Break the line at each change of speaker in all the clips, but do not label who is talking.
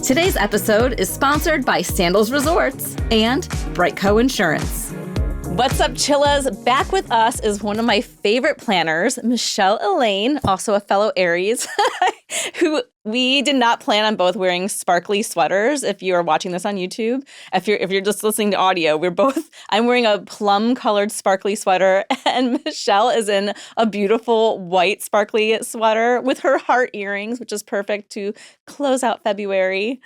Today's episode is sponsored by Sandals Resorts and Brightco Insurance. What's up, Chillas? Back with us is one of my favorite planners, Michelle Elaine, also a fellow Aries, who we did not plan on both wearing sparkly sweaters. If you are watching this on YouTube, if you're just listening to audio, I'm wearing a plum-colored sparkly sweater, and Michelle is in a beautiful white sparkly sweater with her heart earrings, which is perfect to close out February.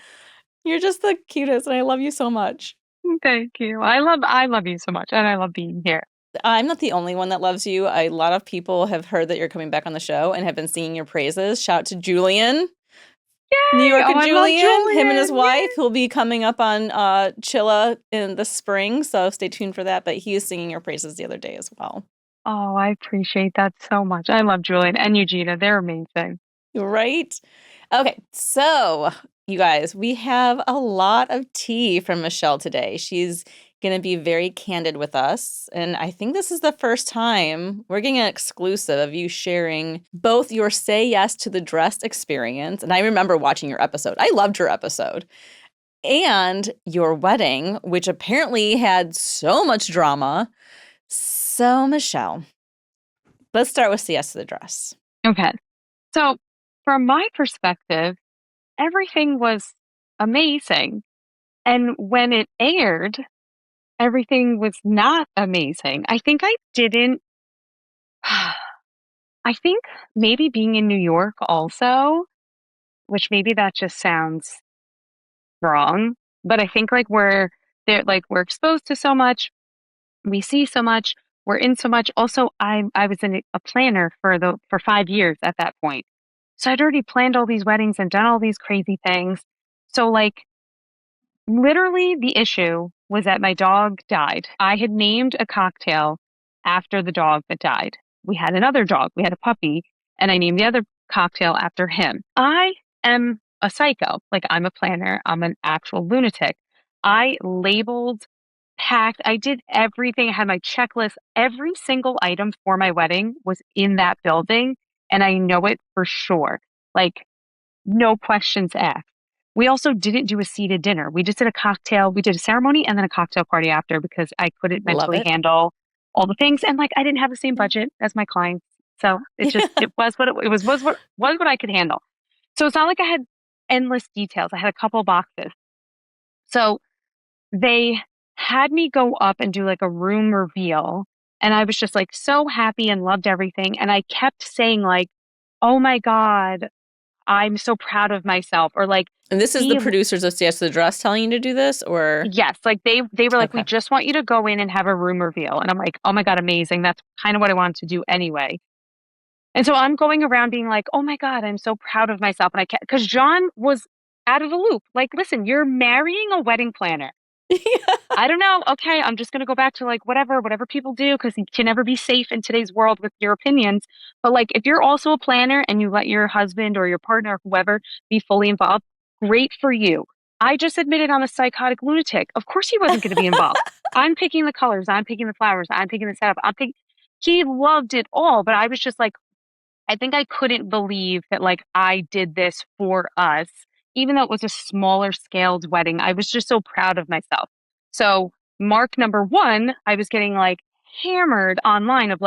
You're just the cutest, and I love you so much.
Thank you. I love you so much, and I love being here.
I'm not the only one that loves you. A lot of people have heard that you're coming back on the show and have been singing your praises. Shout out to Julian.
Yay!
New York and
I love
Julian, him and his wife,
Yay!
who'll be coming up on Chilla in the spring, so stay tuned for that. But he was singing your praises the other day as well.
Oh, I appreciate that so much. I love Julian and Eugenia. They're amazing.
Right? Okay, so you guys, we have a lot of tea from Michelle today. She's going to be very candid with us. And I think this is the first time we're getting an exclusive of you sharing both your say yes to the dress experience. And I remember watching your episode. I loved your episode. And your wedding, which apparently had so much drama. So, Michelle, let's start with say yes to the dress.
Okay. So from my perspective, everything was amazing. And when it aired, everything was not amazing. I think maybe being in New York also, which maybe that just sounds wrong, but I think we're exposed to so much, we see so much, we're in so much. Also, I was in a planner for 5 years at that point. So I'd already planned all these weddings and done all these crazy things. So literally the issue was that my dog died. I had named a cocktail after the dog that died. We had another dog, we had a puppy, and I named the other cocktail after him. I am a psycho. I'm a planner. I'm an actual lunatic. I labeled, packed, I did everything. I had my checklist. Every single item for my wedding was in that building, and I know it for sure. No questions asked. We also didn't do a seated dinner. We just did a cocktail. We did a ceremony and then a cocktail party after because I couldn't mentally handle all the things. And I didn't have the same budget as my clients. So it was what I could handle. So it's not like I had endless details. I had a couple boxes. So they had me go up and do a room reveal. And I was just so happy and loved everything. And I kept saying oh my God, I'm so proud of myself.
And this is the producers of Say Yes to the Dress telling you to do this, or?
Yes, they were
Okay.
We just want you to go in and have a room reveal. And I'm oh my God, amazing. That's kind of what I wanted to do anyway. And so I'm going around being oh my God, I'm so proud of myself. And because John was out of the loop. Listen, you're marrying a wedding planner.
Yeah.
I don't know. Okay, I'm just going to go back to whatever people do, because you can never be safe in today's world with your opinions. But if you're also a planner and you let your husband or your partner or whoever be fully involved, great for you. I just admitted I'm a psychotic lunatic. Of course he wasn't going to be involved. I'm picking the colors. I'm picking the flowers. I'm picking the setup. He loved it all, but I was just I think I couldn't believe that I did this for us, even though it was a smaller scaled wedding. I was just so proud of myself. So mark number 1, I was getting hammered online of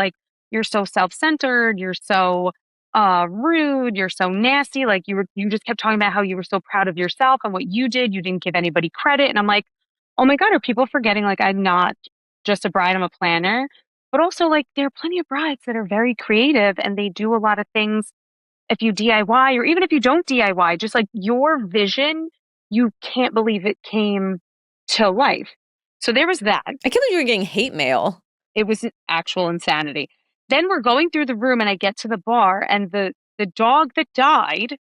you're so self-centered, you're so rude, you're so nasty. You just kept talking about how you were so proud of yourself and what you did. You didn't give anybody credit. And I'm oh my God, are people forgetting I'm not just a bride, I'm a planner. But also there are plenty of brides that are very creative and they do a lot of things. If you DIY, or even if you don't DIY, just your vision, you can't believe it came to life. So there was that.
I can't believe you were getting hate mail.
It was actual insanity. Then we're going through the room and I get to the bar, and the dog that died,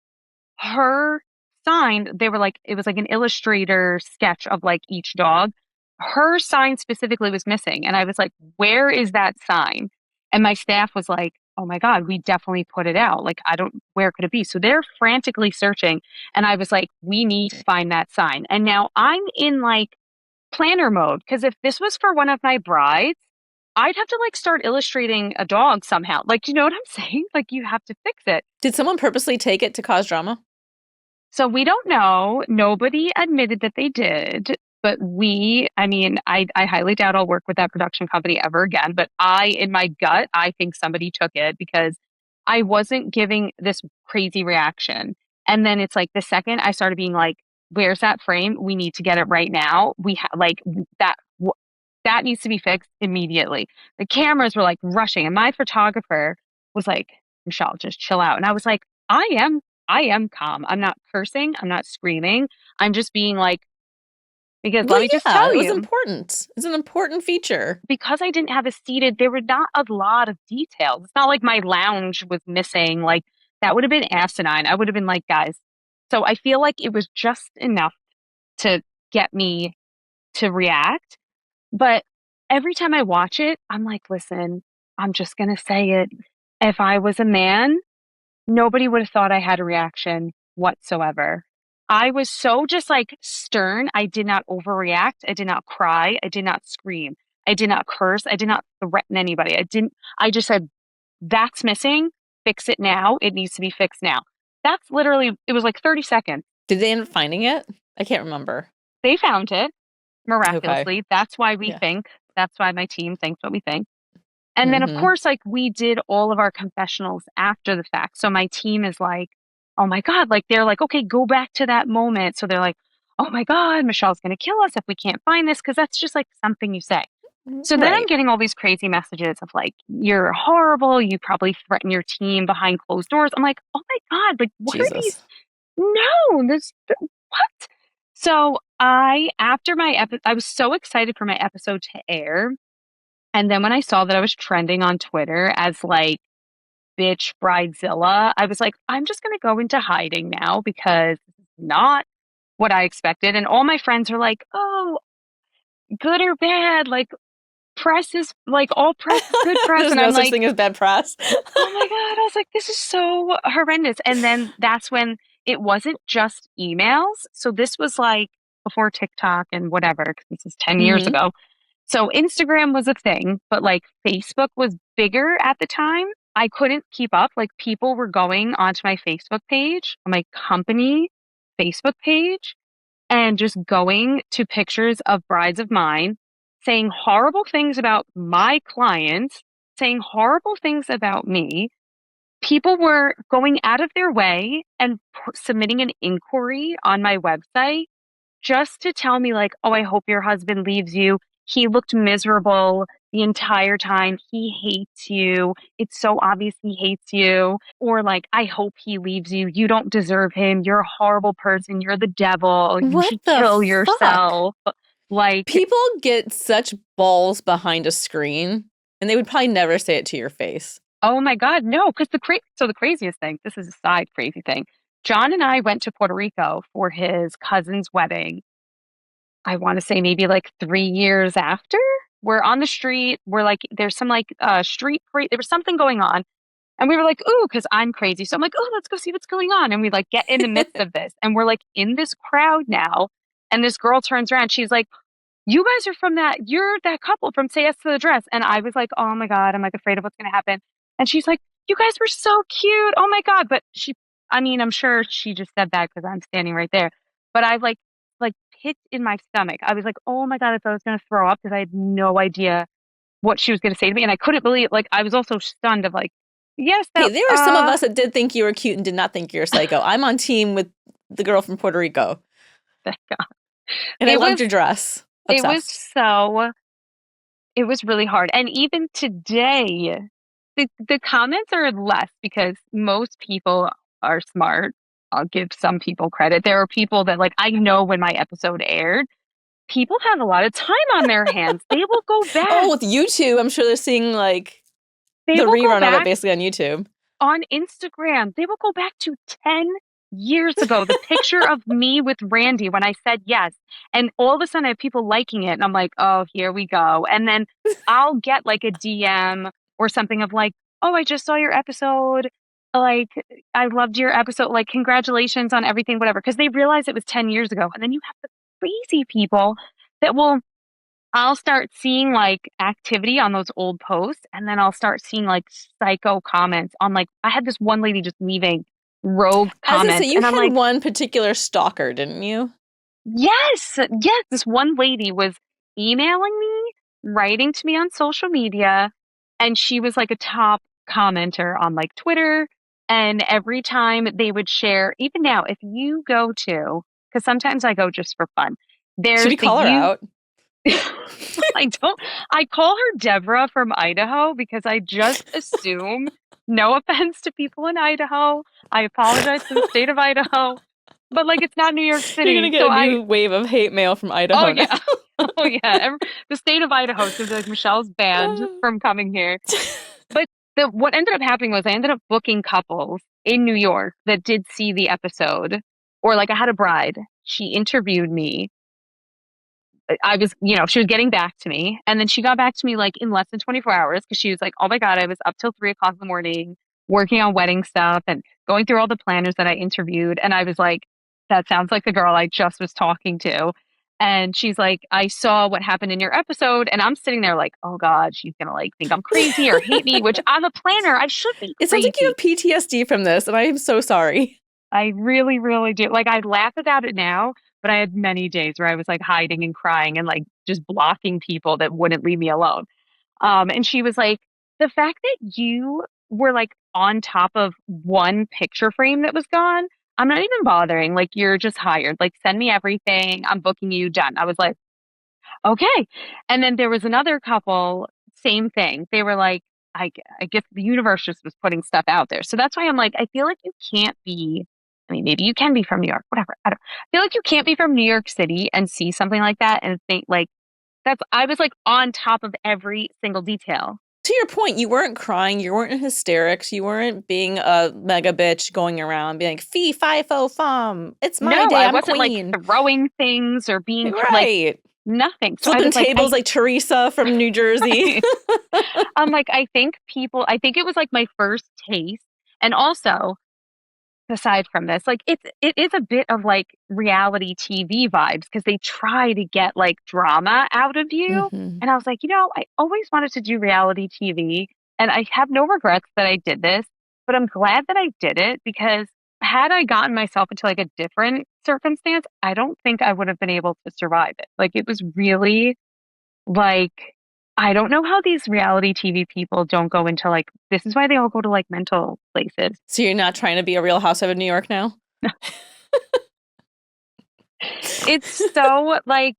her sign, they were it was an illustrator sketch of each dog. Her sign specifically was missing. And I was where is that sign? And my staff was oh my God, we definitely put it out. Where could it be? So they're frantically searching. And I was we need to find that sign. And now I'm in planner mode, because if this was for one of my brides, I'd have to start illustrating a dog somehow. You know what I'm saying? You have to fix it.
Did someone purposely take it to cause drama?
So we don't know. Nobody admitted that they did. But I mean, I highly doubt I'll work with that production company ever again. But in my gut, I think somebody took it because I wasn't giving this crazy reaction. And then it's like the second I started being like, where's that frame? We need to get it right now. Like that, that needs to be fixed immediately. The cameras were like rushing. And my photographer was like, Michelle, just chill out. And I was like, I am calm. I'm not cursing. I'm not screaming. I'm just being like, because let
Well,
me just
yeah,
tell
it was
you,
important. It's an important feature.
because I didn't have a seated, there were not a lot of details. It's not like my lounge was missing. Like that would have been asinine. I would have been like, guys. So I feel like it was just enough to get me to react. But every time I watch it, I'm like, listen, I'm just going to say it. If I was a man, nobody would have thought I had a reaction whatsoever. I was so just like stern. I did not overreact. I did not cry. I did not scream. I did not curse. I did not threaten anybody. I just said, that's missing. Fix it now. It needs to be fixed now. That's literally, it was like 30 seconds.
Did they end up finding it? I can't remember.
They found it
Okay.
miraculously. That's why we
Yeah.
think. That's why my team thinks what we think. And then, of
Mm-hmm.
course, like we did all of our confessionals after the fact. So my team is like, oh my God, like they're like, okay, go back to that moment. So they're like, oh my God, Michelle's going to kill us if we can't find this. Cause that's just like something you say. So then I'm
Right.
getting all these crazy messages of like, you're horrible. You probably threaten your team behind closed doors. I'm like, oh my God, like what are these?
Jesus.
No, what? So after my episode, I was so excited for my episode to air. And then when I saw that I was trending on Twitter as like bitch bridezilla, I was like, I'm just going to go into hiding now because this is not what I expected. And all my friends are like, oh, good or bad, like press is like all press is good press.
There's
And
no
I'm
such
like,
thing as bad press.
oh my God. I was like, this is so horrendous. And then that's when it wasn't just emails. So this was like before TikTok and whatever, because this is 10 years
Mm-hmm.
ago. So Instagram was a thing, but like Facebook was bigger at the time. I couldn't keep up. Like people were going onto my Facebook page, my company Facebook page, and just going to pictures of brides of mine, saying horrible things about my clients, saying horrible things about me. People were going out of their way and submitting an inquiry on my website just to tell me like, oh, I hope your husband leaves you. He looked miserable the entire time. He hates you. It's so obvious he hates you. Or like, I hope he leaves you. You don't deserve him. You're a horrible person. You're the devil. You
What
should
the
kill
fuck?
yourself. Like,
People get such balls behind a screen, and they would probably never say it to your face.
oh my God, no. Because so the craziest thing, this is a side crazy thing. John and I went to Puerto Rico for his cousin's wedding. I want to say maybe like 3 years after. We're on the street. We're like, there's some like street parade. There was something going on. And we were like, ooh, because I'm crazy. So I'm like, oh, let's go see what's going on. And we like get in the midst of this. And we're like in this crowd now. And this girl turns around. She's like, you guys are you're that couple from Say Yes to the Dress. And I was like, oh my God, I'm like afraid of what's going to happen. And she's like, you guys were so cute. Oh my God. But I mean, I'm sure she just said that because I'm standing right there. But I like pit in my stomach. I was like, oh my God, I thought I was going to throw up because I had no idea what she was going to say to me. And I couldn't believe, like, I was also stunned of like, yes,
Hey,
that,
there were some of us that did think you were cute and did not think you're a psycho. I'm on team with the girl from Puerto Rico,
thank God.
and I
It
loved
was,
your dress.
it was
Obsessed.
so it was really hard. And even today, the comments are less because most people are smart. I'll give some people credit. There are people that like I know when my episode aired, people have a lot of time on their hands. They will go back.
Oh, with YouTube, I'm sure they're seeing like
They
the
will go
rerun of it
back
basically on YouTube.
on Instagram. They will go back to 10 years ago. The picture of me with Randy when I said yes. And all of a sudden I have people liking it. And I'm like, oh, here we go. And then I'll get like a DM or something of like, oh, I just saw your episode. Like, I loved your episode. Like, congratulations on everything, whatever. Because they realize it was 10 years ago. And then you have the crazy people that will I'll start seeing like activity on those old posts, and then I'll start seeing like psycho comments on like I had this one lady just leaving. rogue
I was gonna say,
comments.
you
And I'm
had
like,
one particular stalker, didn't you?
yes, yes. This one lady was emailing me, writing to me on social media, and she was like a top commenter on like Twitter. And every time they would share, even now, if you go to, because sometimes I go just for fun,
Should
there's
we
the
call her
you.
out?
I don't, I call her Deborah from Idaho because I just assume, no offense to people in Idaho. I apologize to the state of Idaho, but like it's not New York
You're gonna
City.
get
So
a new wave of hate mail from
oh
Idaho now.
yeah. Oh yeah. The state of Idaho is gonna be like, Michelle's banned from coming here. But what ended up happening was I ended up booking couples in New York that did see the episode. Or like I had a bride. She interviewed me. I was, she was getting back to me. And then she got back to me like in less than 24 hours because she was like, oh my God, I was up till 3 o'clock in the morning working on wedding stuff and going through all the planners that I interviewed. And I was like, that sounds like the girl I just was talking to. And she's like, I saw what happened in your episode. And I'm sitting there like, oh God, she's going to like think I'm crazy or hate me, which I'm a planner. I should be
It sounds like you
crazy.
have PTSD from this, and I am so sorry.
I really, really do. Like, I laugh about it now, but I had many days where I was like hiding and crying and like just blocking people that wouldn't leave me alone. And she was like, the fact that you were like on top of one picture frame that was gone, I'm not even bothering. Like, you're just hired. Like, send me everything. I'm booking you, done. I was like, okay. And then there was another couple, same thing. They were like, I guess the universe just was putting stuff out there. So that's why I'm like, I feel like you can't be, I mean, maybe you can be from New York, whatever. I feel like you can't be from New York City and see something like that and think like, I was like on top of every single detail.
To your point, you weren't crying, you weren't in hysterics, you weren't being a mega bitch going around being like, fee, fi, fo, fum, it's my
No,
day,
I
I'm
wasn't like
queen.
throwing things or being like
Right.
nothing. So I
Flipping
was like,
tables like Teresa from New Jersey.
I'm like, I think it was like my first taste. And also, aside from this, like it is a bit of like reality TV vibes because they try to get like drama out of you.
Mhm.
And I was like, I always wanted to do reality TV and I have no regrets that I did this, but I'm glad that I did it because had I gotten myself into like a different circumstance, I don't think I would have been able to survive it. Like it was really like I don't know how these reality TV people don't go into like this is why they all go to like mental places.
So you're not trying to be a real housewife of New York now?
It's so like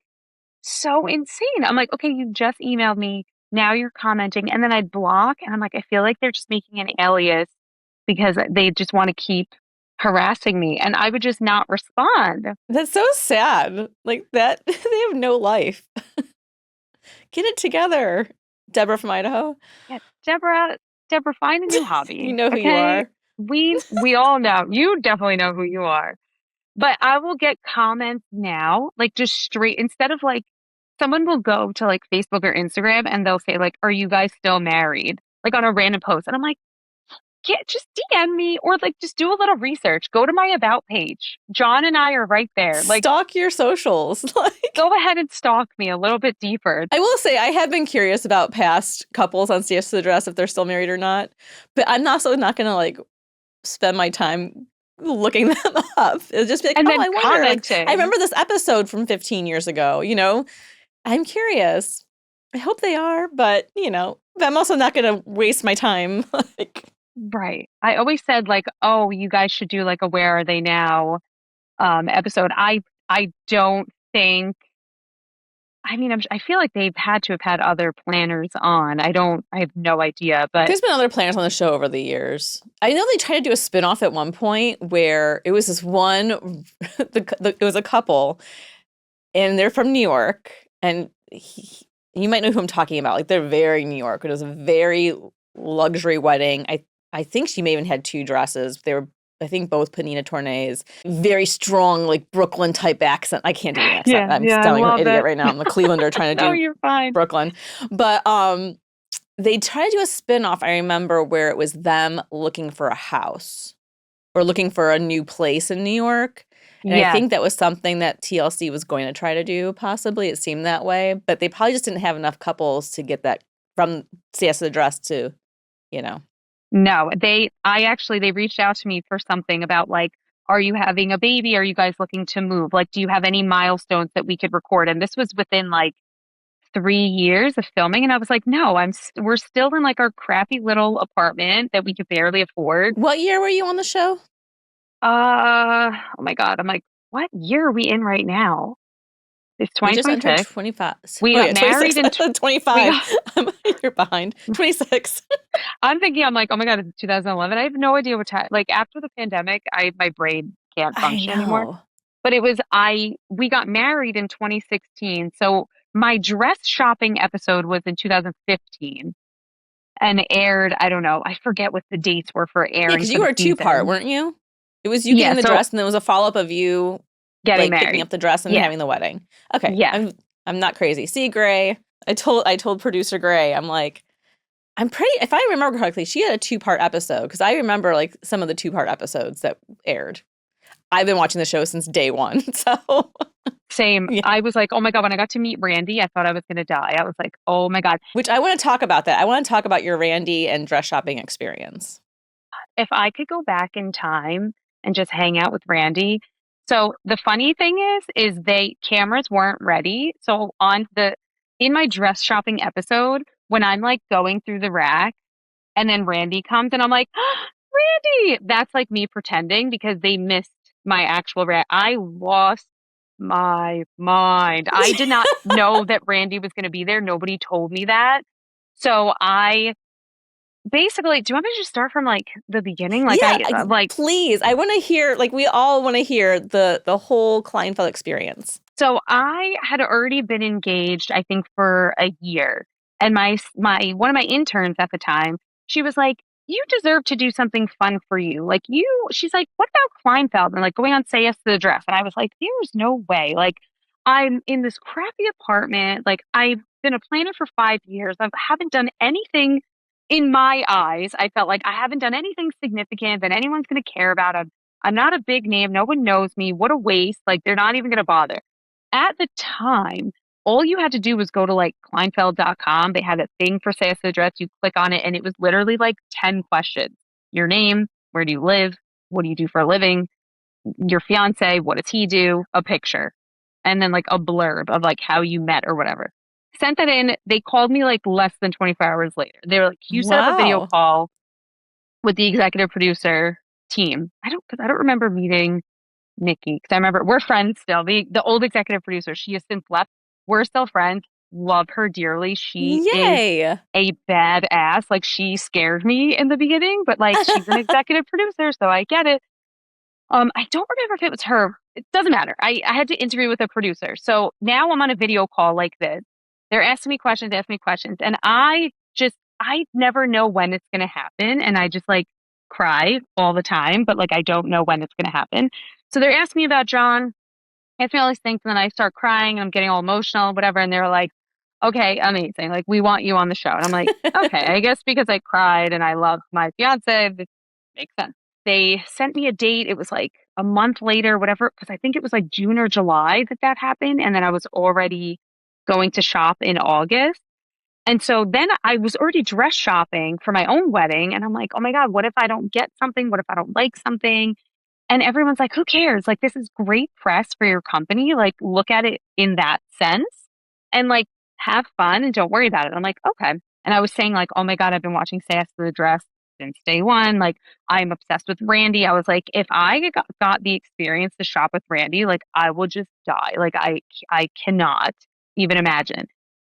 so insane. I'm like, okay, you just emailed me. Now you're commenting. And then I'd block. And I'm like, I feel like they're just making an alias because they just want to keep harassing me. And I would just not respond.
That's so sad. Like that, they have no life. Get it together, Deborah from Idaho.
Yeah, Deborah, find a new hobby.
You know who you
Okay.
are.
We all know. You definitely know who you are. But I will get comments now, like just straight instead of like someone will go to like Facebook or Instagram and they'll say like, "Are you guys still married?" Like on a random post, and I'm like, "Get just DM me or like just do a little research. Go to my about page. John and I are right there. Like,
Stalk your socials. Like,
go ahead and stalk me a little bit deeper."
I will say I have been curious about past couples on CS to the Dress if they're still married or not, but I'm also not gonna like spend my time looking them up. It'll just be like,
And
oh,
then
I wonder. Like,
commenting.
I remember this episode from 15 years ago. I'm curious. I hope they are, but I'm also not gonna waste my time. Like,
Right. I always said like, "Oh, you guys should do like a Where Are They Now?" Episode. I don't think. I mean, I feel like they've had to have had other planners on. I have no idea, but
there's been other planners on the show over the years. I know they tried to do a spinoff at one point where it was this one, it was a couple, and they're from New York, and you might know who I'm talking about. Like they're very New York. It was a very luxury wedding. I think she may even had two dresses. They were, I think, both Panina Tournays. Very strong, like Brooklyn type accent. I can't do the accent. I'm
yeah, I
sounding like
love
an idiot
it.
right now. I'm a Clevelander trying to
No,
do
you're fine.
Brooklyn. But they tried to do a spinoff, I remember, where it was them looking for a house or looking for a new place in New York. And I
Yeah,
think that was something that TLC was going to try to do, possibly. It seemed that way. But they probably just didn't have enough couples to get that from CS to the Dress to, you know.
No, they reached out to me for something about like, are you having a baby? Are you guys looking to move? Like, do you have any milestones that we could record? And this was within like 3 years of filming. And I was like, no, we're still in like our crappy little apartment that we could barely afford.
What year were you on the show?
Oh my God. I'm like, what year are we in right now? It's
We just entered
2026.
25.
We
Oh
got
yeah, 26.
married in, we
25.
got,
You're behind. 26.
I'm thinking, I'm like, oh my God, it's 2011. I have no idea what time, like after the pandemic, my brain can't
I
function anymore.
know.
But we got married in 2016. So my dress shopping episode was in 2015 and aired, I don't know, I forget what the dates were for
Yeah,
airing
because
for
you
the
were a two-part,
season.
weren't you? It was you
Yeah,
getting the
so
dress, and then it was a follow-up of you
getting
like picking
married.
up the dress and
Yeah,
having the wedding. Okay,
yeah.
I'm not crazy. See, Gray, I told producer Gray, I'm like, I'm pretty. If I remember correctly, she had a two-part episode because I remember like some of the two-part episodes that aired. I've been watching the show since day one, so
Same.
yeah.
I was like, oh my God, when I got to meet Randy, I thought I was going to die. I was like, oh my God.
Which I want to talk about that. I want to talk about your Randy and dress shopping experience.
If I could go back in time and just hang out with Randy. So the funny thing is they cameras weren't ready. So in my dress shopping episode, when I'm like going through the rack and then Randy comes and I'm like, Randy, that's like me pretending because they missed my actual rack. I lost my mind. I did not know that Randy was going to be there. Nobody told me that. So I basically, do you want me to just start from like the beginning? Like
Yeah,
I like
please. I want to hear. Like we all want to hear the whole Kleinfeld experience.
so I had already been engaged, I think, for a year. And my one of my interns at the time, she was like, "You deserve to do something fun for you." Like she's like, "What about Kleinfeld?" And like going on Say Yes to the Dress. And I was like, "There's no way." Like I'm in this crappy apartment. Like I've been a planner for 5 years. I haven't done anything in my eyes. I felt like I haven't done anything significant that anyone's going to care about. I'm not a big name. No one knows me. What a waste. Like they're not even going to bother. At the time, all you had to do was go to like Kleinfeld.com. They had a thing for Say Yes to the Dress. You click on it, and it was literally like 10 questions. Your name, where do you live? What do you do for a living? Your fiance, what does he do? A picture. And then like a blurb of like how you met or whatever. Sent that in. They called me like less than 24 hours later. They were like, you set up a video
Wow.
call with the executive producer team. Because I don't remember meeting Nikki, because I remember we're friends still. The old executive producer, she has since left. We're still friends. Love her dearly. She is
Yay.
a badass. Like she scared me in the beginning, but like she's an executive producer, so I get it. I don't remember if it was her. It doesn't matter. I had to interview with a producer. So now I'm on a video call like this. They're asking me questions, and I never know when it's gonna happen. And I just like cry all the time, but like I don't know when it's gonna happen. So they're asking me about John, asking me all these things, and then I start crying and I'm getting all emotional, whatever, and they're like, okay, amazing. Like we want you on the show. And I'm like, okay, I guess because I cried and I love my fiance, this makes sense. They sent me a date. It was like a month later, whatever, because I think it was like June or July that happened. And then I was already going to shop in August. And so then I was already dress shopping for my own wedding. And I'm like, oh my God, what if I don't get something? What if I don't like something? And everyone's like, who cares? Like, this is great press for your company. Like, look at it in that sense and like have fun and don't worry about it. I'm like, okay. And I was saying, like, oh my God, I've been watching Say Yes to the Dress since day one. Like, I'm obsessed with Randy. I was like, if I got the experience to shop with Randy, like, I will just die. Like, I cannot even imagine.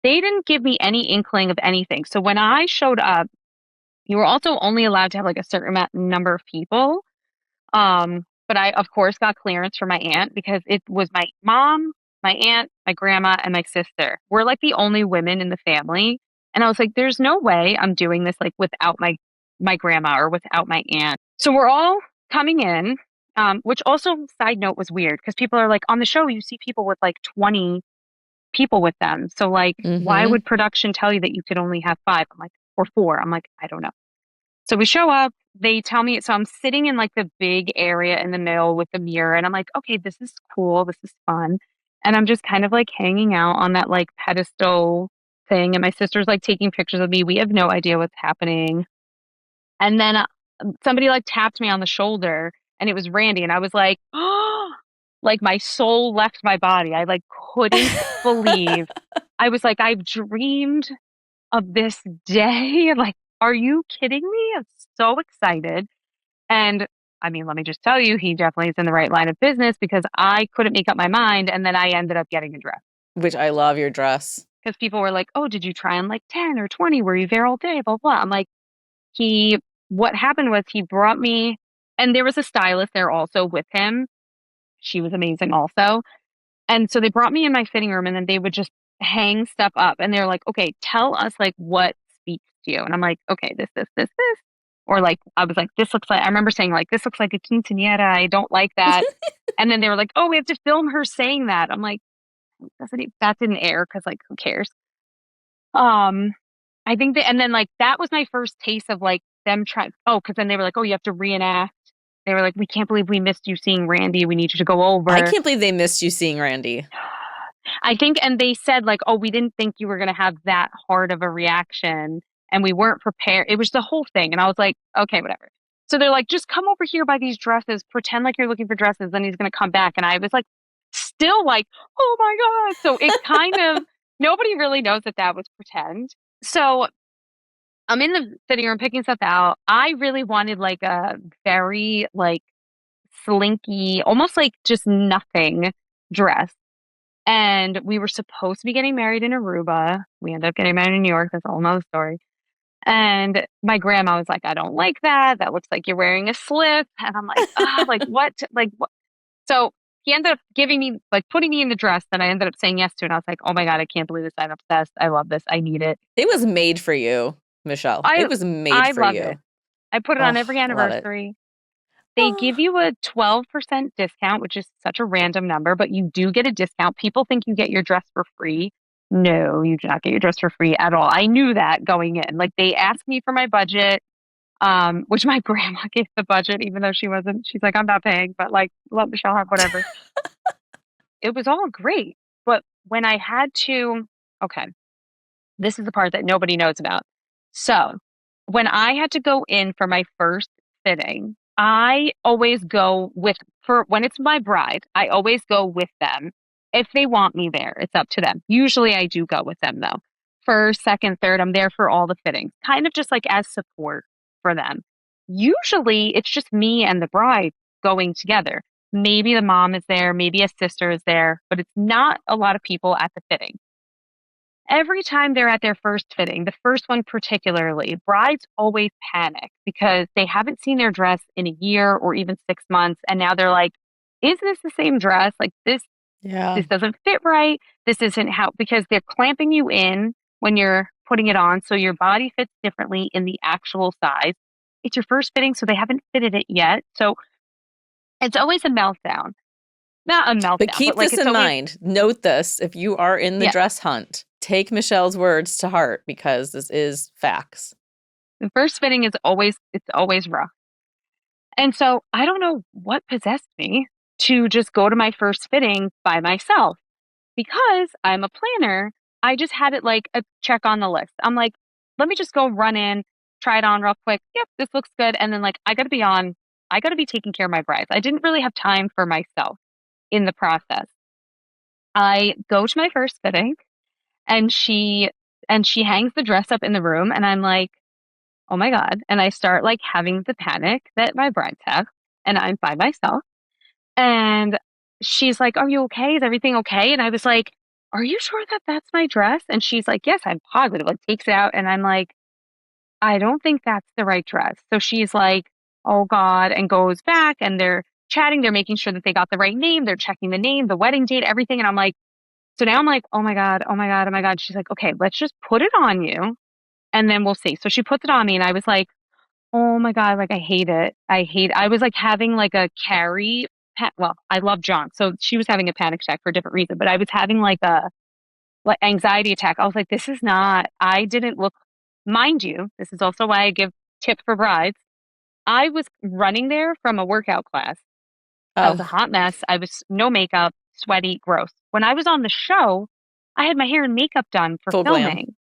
They didn't give me any inkling of anything. So when I showed up, you were also only allowed to have like a certain number of people. But I, of course, got clearance for my aunt because it was my mom, my aunt, my grandma, and my sister. We're like the only women in the family. And I was like, there's no way I'm doing this like without my grandma or without my aunt. So we're all coming in, which also, side note, was weird because people are like, on the show, you see people with like 20 people with them. So like, why
Mm-hmm.
would production tell you that you could only have five? I'm like, or four. I'm like, I don't know. So we show up, they tell me, so I'm sitting in like the big area in the middle with the mirror, and I'm like, okay, this is cool, this is fun. And I'm just kind of like hanging out on that like pedestal thing, and my sister's like taking pictures of me. We have no idea what's happening. And then somebody like tapped me on the shoulder and it was Randy. And I was like, oh, like my soul left my body. I like couldn't believe. I was like, I've dreamed of this day. Like, are you kidding me? I'm so excited. And I mean, let me just tell you, he definitely is in the right line of business because I couldn't make up my mind. And then I ended up getting a dress.
Which I love your dress.
Because people were like, oh, did you try on like 10 or 20? Were you there all day? Blah, blah. I'm like, what happened was he brought me, and there was a stylist there also with him. She was amazing also. And so they brought me in my fitting room and then they would just hang stuff up. And they're like, okay, tell us like what speaks to you. And I'm like, okay, this. Or like, I was like, this looks like, I remember saying like, this looks like a quinceañera. I don't like that. And then they were like, oh, we have to film her saying that. I'm like, that didn't air because like, who cares? I think that, and then like, that was my first taste of like them trying, oh, because then they were like, oh, you have to reenact. They were like, we can't believe we missed you seeing Randy. We need you to go over.
I can't believe they missed you seeing Randy.
I think, and they said like, oh, we didn't think you were going to have that hard of a reaction and we weren't prepared. It was the whole thing. And I was like, okay, whatever. So they're like, just come over here by these dresses, pretend like you're looking for dresses. Then he's going to come back. And I was like, still like, oh my God. So it kind of, nobody really knows that that was pretend. So I'm in the fitting room picking stuff out. I really wanted like a very like slinky, almost like just nothing dress. And we were supposed to be getting married in Aruba. We ended up getting married in New York. That's a whole nother story. And my grandma was like, I don't like that. That looks like you're wearing a slip. And I'm like, ah, like what? Like what? So he ended up giving me, like putting me in the dress that I ended up saying yes to. And I was like, oh my God, I can't believe this. I'm obsessed. I love this. I need it.
It was made for you, Michelle. It was made
I
for
love
you.
it. I put it on every
Love it.
anniversary. They give you a 12% discount, which is such a random number, but you do get a discount. People think you get your dress for free. No, you do not get your dress for free at all. I knew that going in. Like they asked me for my budget, which my grandma gave the budget, even though she wasn't. She's like, I'm not paying, but like, let Michelle have whatever. It was all great. But when I had to, okay, this is the part that nobody knows about. So when I had to go in for my first fitting, I always go with, for when it's my bride, I always go with them. If they want me there, it's up to them. Usually I do go with them though. First, second, third, I'm there for all the fittings, kind of just like as support for them. Usually it's just me and the bride going together. Maybe the mom is there, maybe a sister is there, but it's not a lot of people at the fitting. Every time they're at their first fitting, the first one particularly, brides always panic because they haven't seen their dress in a year or even 6 months. And now they're like, is this the same dress? Like this doesn't fit right. This isn't how, because they're clamping you in when you're putting it on. So your body fits differently in the actual size. It's your first fitting, so they haven't fitted it yet. So it's always a meltdown. Not a meltdown,
but keep
like
this in mind. Note this if you are in the dress hunt. Take Michelle's words to heart because this is facts.
The first fitting is always rough. And so I don't know what possessed me to just go to my first fitting by myself because I'm a planner. I just had it like a check on the list. I'm like, let me just go run in, try it on real quick. Yep, this looks good. And then like, I got to be taking care of my brides. I didn't really have time for myself in the process. I go to my first fitting. And she hangs the dress up in the room and I'm like, oh my God. And I start like having the panic that my brides have and I'm by myself. And she's like, are you okay? Is everything okay? And I was like, are you sure that that's my dress? And she's like, yes, I'm positive. Like takes it out. And I'm like, I don't think that's the right dress. So she's like, oh God, and goes back and they're chatting. They're making sure that they got the right name. They're checking the name, the wedding date, everything. And I'm like, so now I'm like, oh my God, oh my God, oh my God. She's like, okay, let's just put it on you and then we'll see. So she puts it on me and I was like, oh my God, like I hate it. I was like having like a well, I love John. So she was having a panic attack for a different reason, but I was having like a anxiety attack. I was like, this is not, I didn't look, mind you, this is also why I give tips for brides. I was running there from a workout class. I was a hot mess. I was no makeup, sweaty, gross. When I was on the show, I had my hair and makeup done for
full
filming.
glam.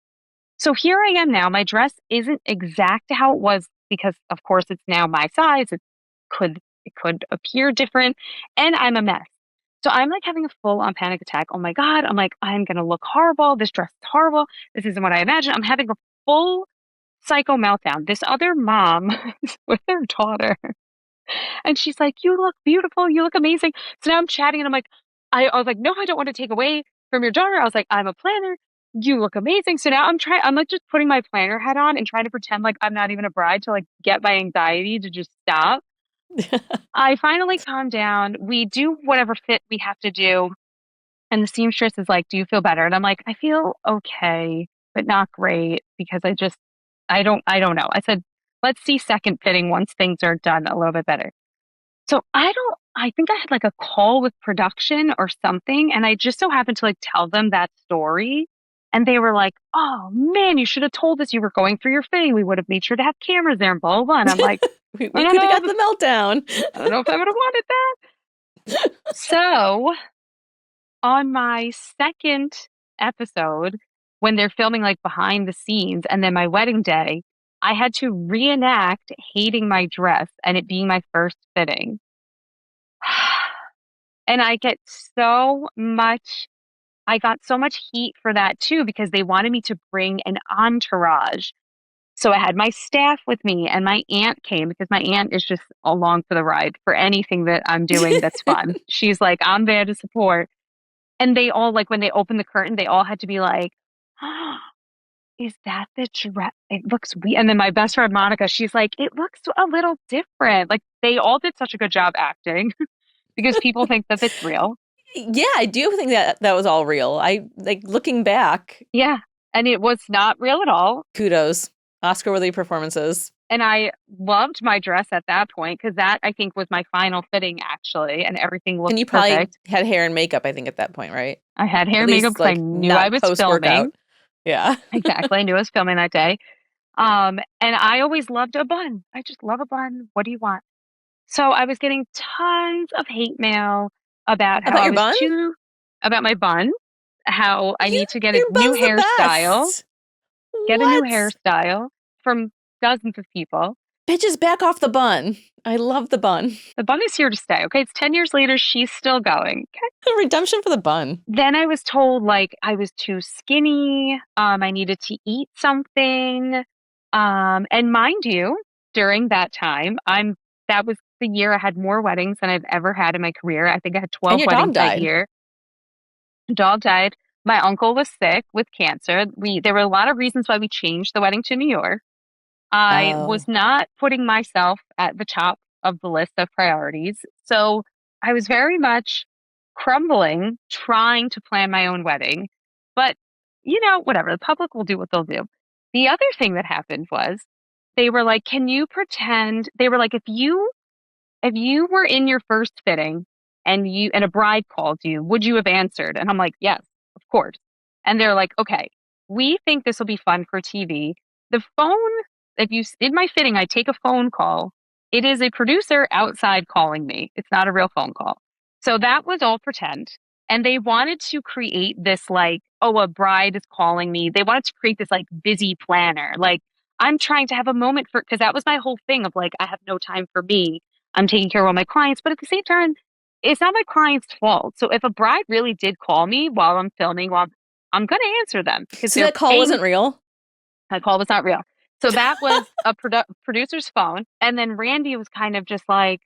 So here I am now. My dress isn't exact to how it was because of course it's now my size. It could appear different, and I'm a mess. So I'm like having a full on panic attack. Oh my God. I'm like, I'm going to look horrible. This dress is horrible. This isn't what I imagined. I'm having a full psycho meltdown. This other mom is with their daughter, and she's like, you look beautiful. You look amazing. So now I'm chatting and I'm like, I was like, no, I don't want to take away from your daughter. I was like, I'm a planner. You look amazing. So now I'm like just putting my planner hat on and trying to pretend like I'm not even a bride to like get my anxiety to just stop. I finally calmed down. We do whatever fit we have to do. And the seamstress is like, do you feel better? And I'm like, I feel okay, but not great because I don't know. I said, let's see second fitting once things are done a little bit better. So I think I had like a call with production or something. And I just so happened to like tell them that story. And they were like, oh man, you should have told us you were going through your fitting. We would have made sure to have cameras there and blah, blah, blah. And I'm like, I
We
don't
could have
know.
got the meltdown.
I don't know if I would have wanted that. So on my second episode, when they're filming like behind the scenes, and then my wedding day, I had to reenact hating my dress and it being my first fitting. And I got so much heat for that too, because they wanted me to bring an entourage. So I had my staff with me, and my aunt came because my aunt is just along for the ride for anything that I'm doing that's fun. She's like, I'm there to support. And they all, like, when they opened the curtain, they all had to be like, oh, is that the dress? It looks weird. And then my best friend, Monica, she's like, it looks a little different. Like, they all did such a good job acting because people think that it's real.
Yeah, I do think that that was all real. I like looking back.
Yeah. And it was not real at all.
Kudos. Oscar-worthy performances.
And I loved my dress at that point because that, I think, was my final fitting, actually. And everything
And
looked
you probably
perfect.
had hair and makeup, I think, at that point, right?
I had hair
At
and makeup
least
because I
like
knew I
not
was
post-workout.
filming.
Yeah.
Exactly. I knew I was filming that day. And I always loved a bun. I just love a bun. What do you want? So I was getting tons of hate mail about how
About
I
your
was
bun?
about my bun, how I
You,
need to get a
your
new
bun's the
hairstyle,
best.
get a new
What?
hairstyle from dozens of people.
Bitches, back off the bun. I love the bun.
The bun is here to stay. Okay. It's 10 years later. She's still going. Okay.
Redemption for the bun.
Then I was told like I was too skinny. I needed to eat something. And mind you, during that time, that was the year I had more weddings than I've ever had in my career. I think I had
And
12
your dog
weddings that
died.
year. Dog died. My uncle was sick with cancer. There were a lot of reasons why we changed the wedding to New York. I was
Oh.
not putting myself at the top of the list of priorities. So I was very much crumbling, trying to plan my own wedding. But, whatever, the public will do what they'll do. The other thing that happened was they were like, can you pretend? They were like, if you were in your first fitting and a bride called you, would you have answered? And I'm like, yes, of course. And they're like, okay, we think this will be fun for TV. The phone, if you in my fitting, I take a phone call. It is a producer outside calling me. It's not a real phone call. So that was all pretend. And they wanted to create this like, oh, a bride is calling me. They wanted to create this like busy planner. Like I'm trying to have a moment because that was my whole thing of like, I have no time for me. I'm taking care of all my clients, but at the same time, it's not my client's fault. So if a bride really did call me while I'm filming, I'm going to answer them because
So
they're
that call
paying.
wasn't real?
My call was not real. So that was a producer's phone. And then Randy was kind of just like,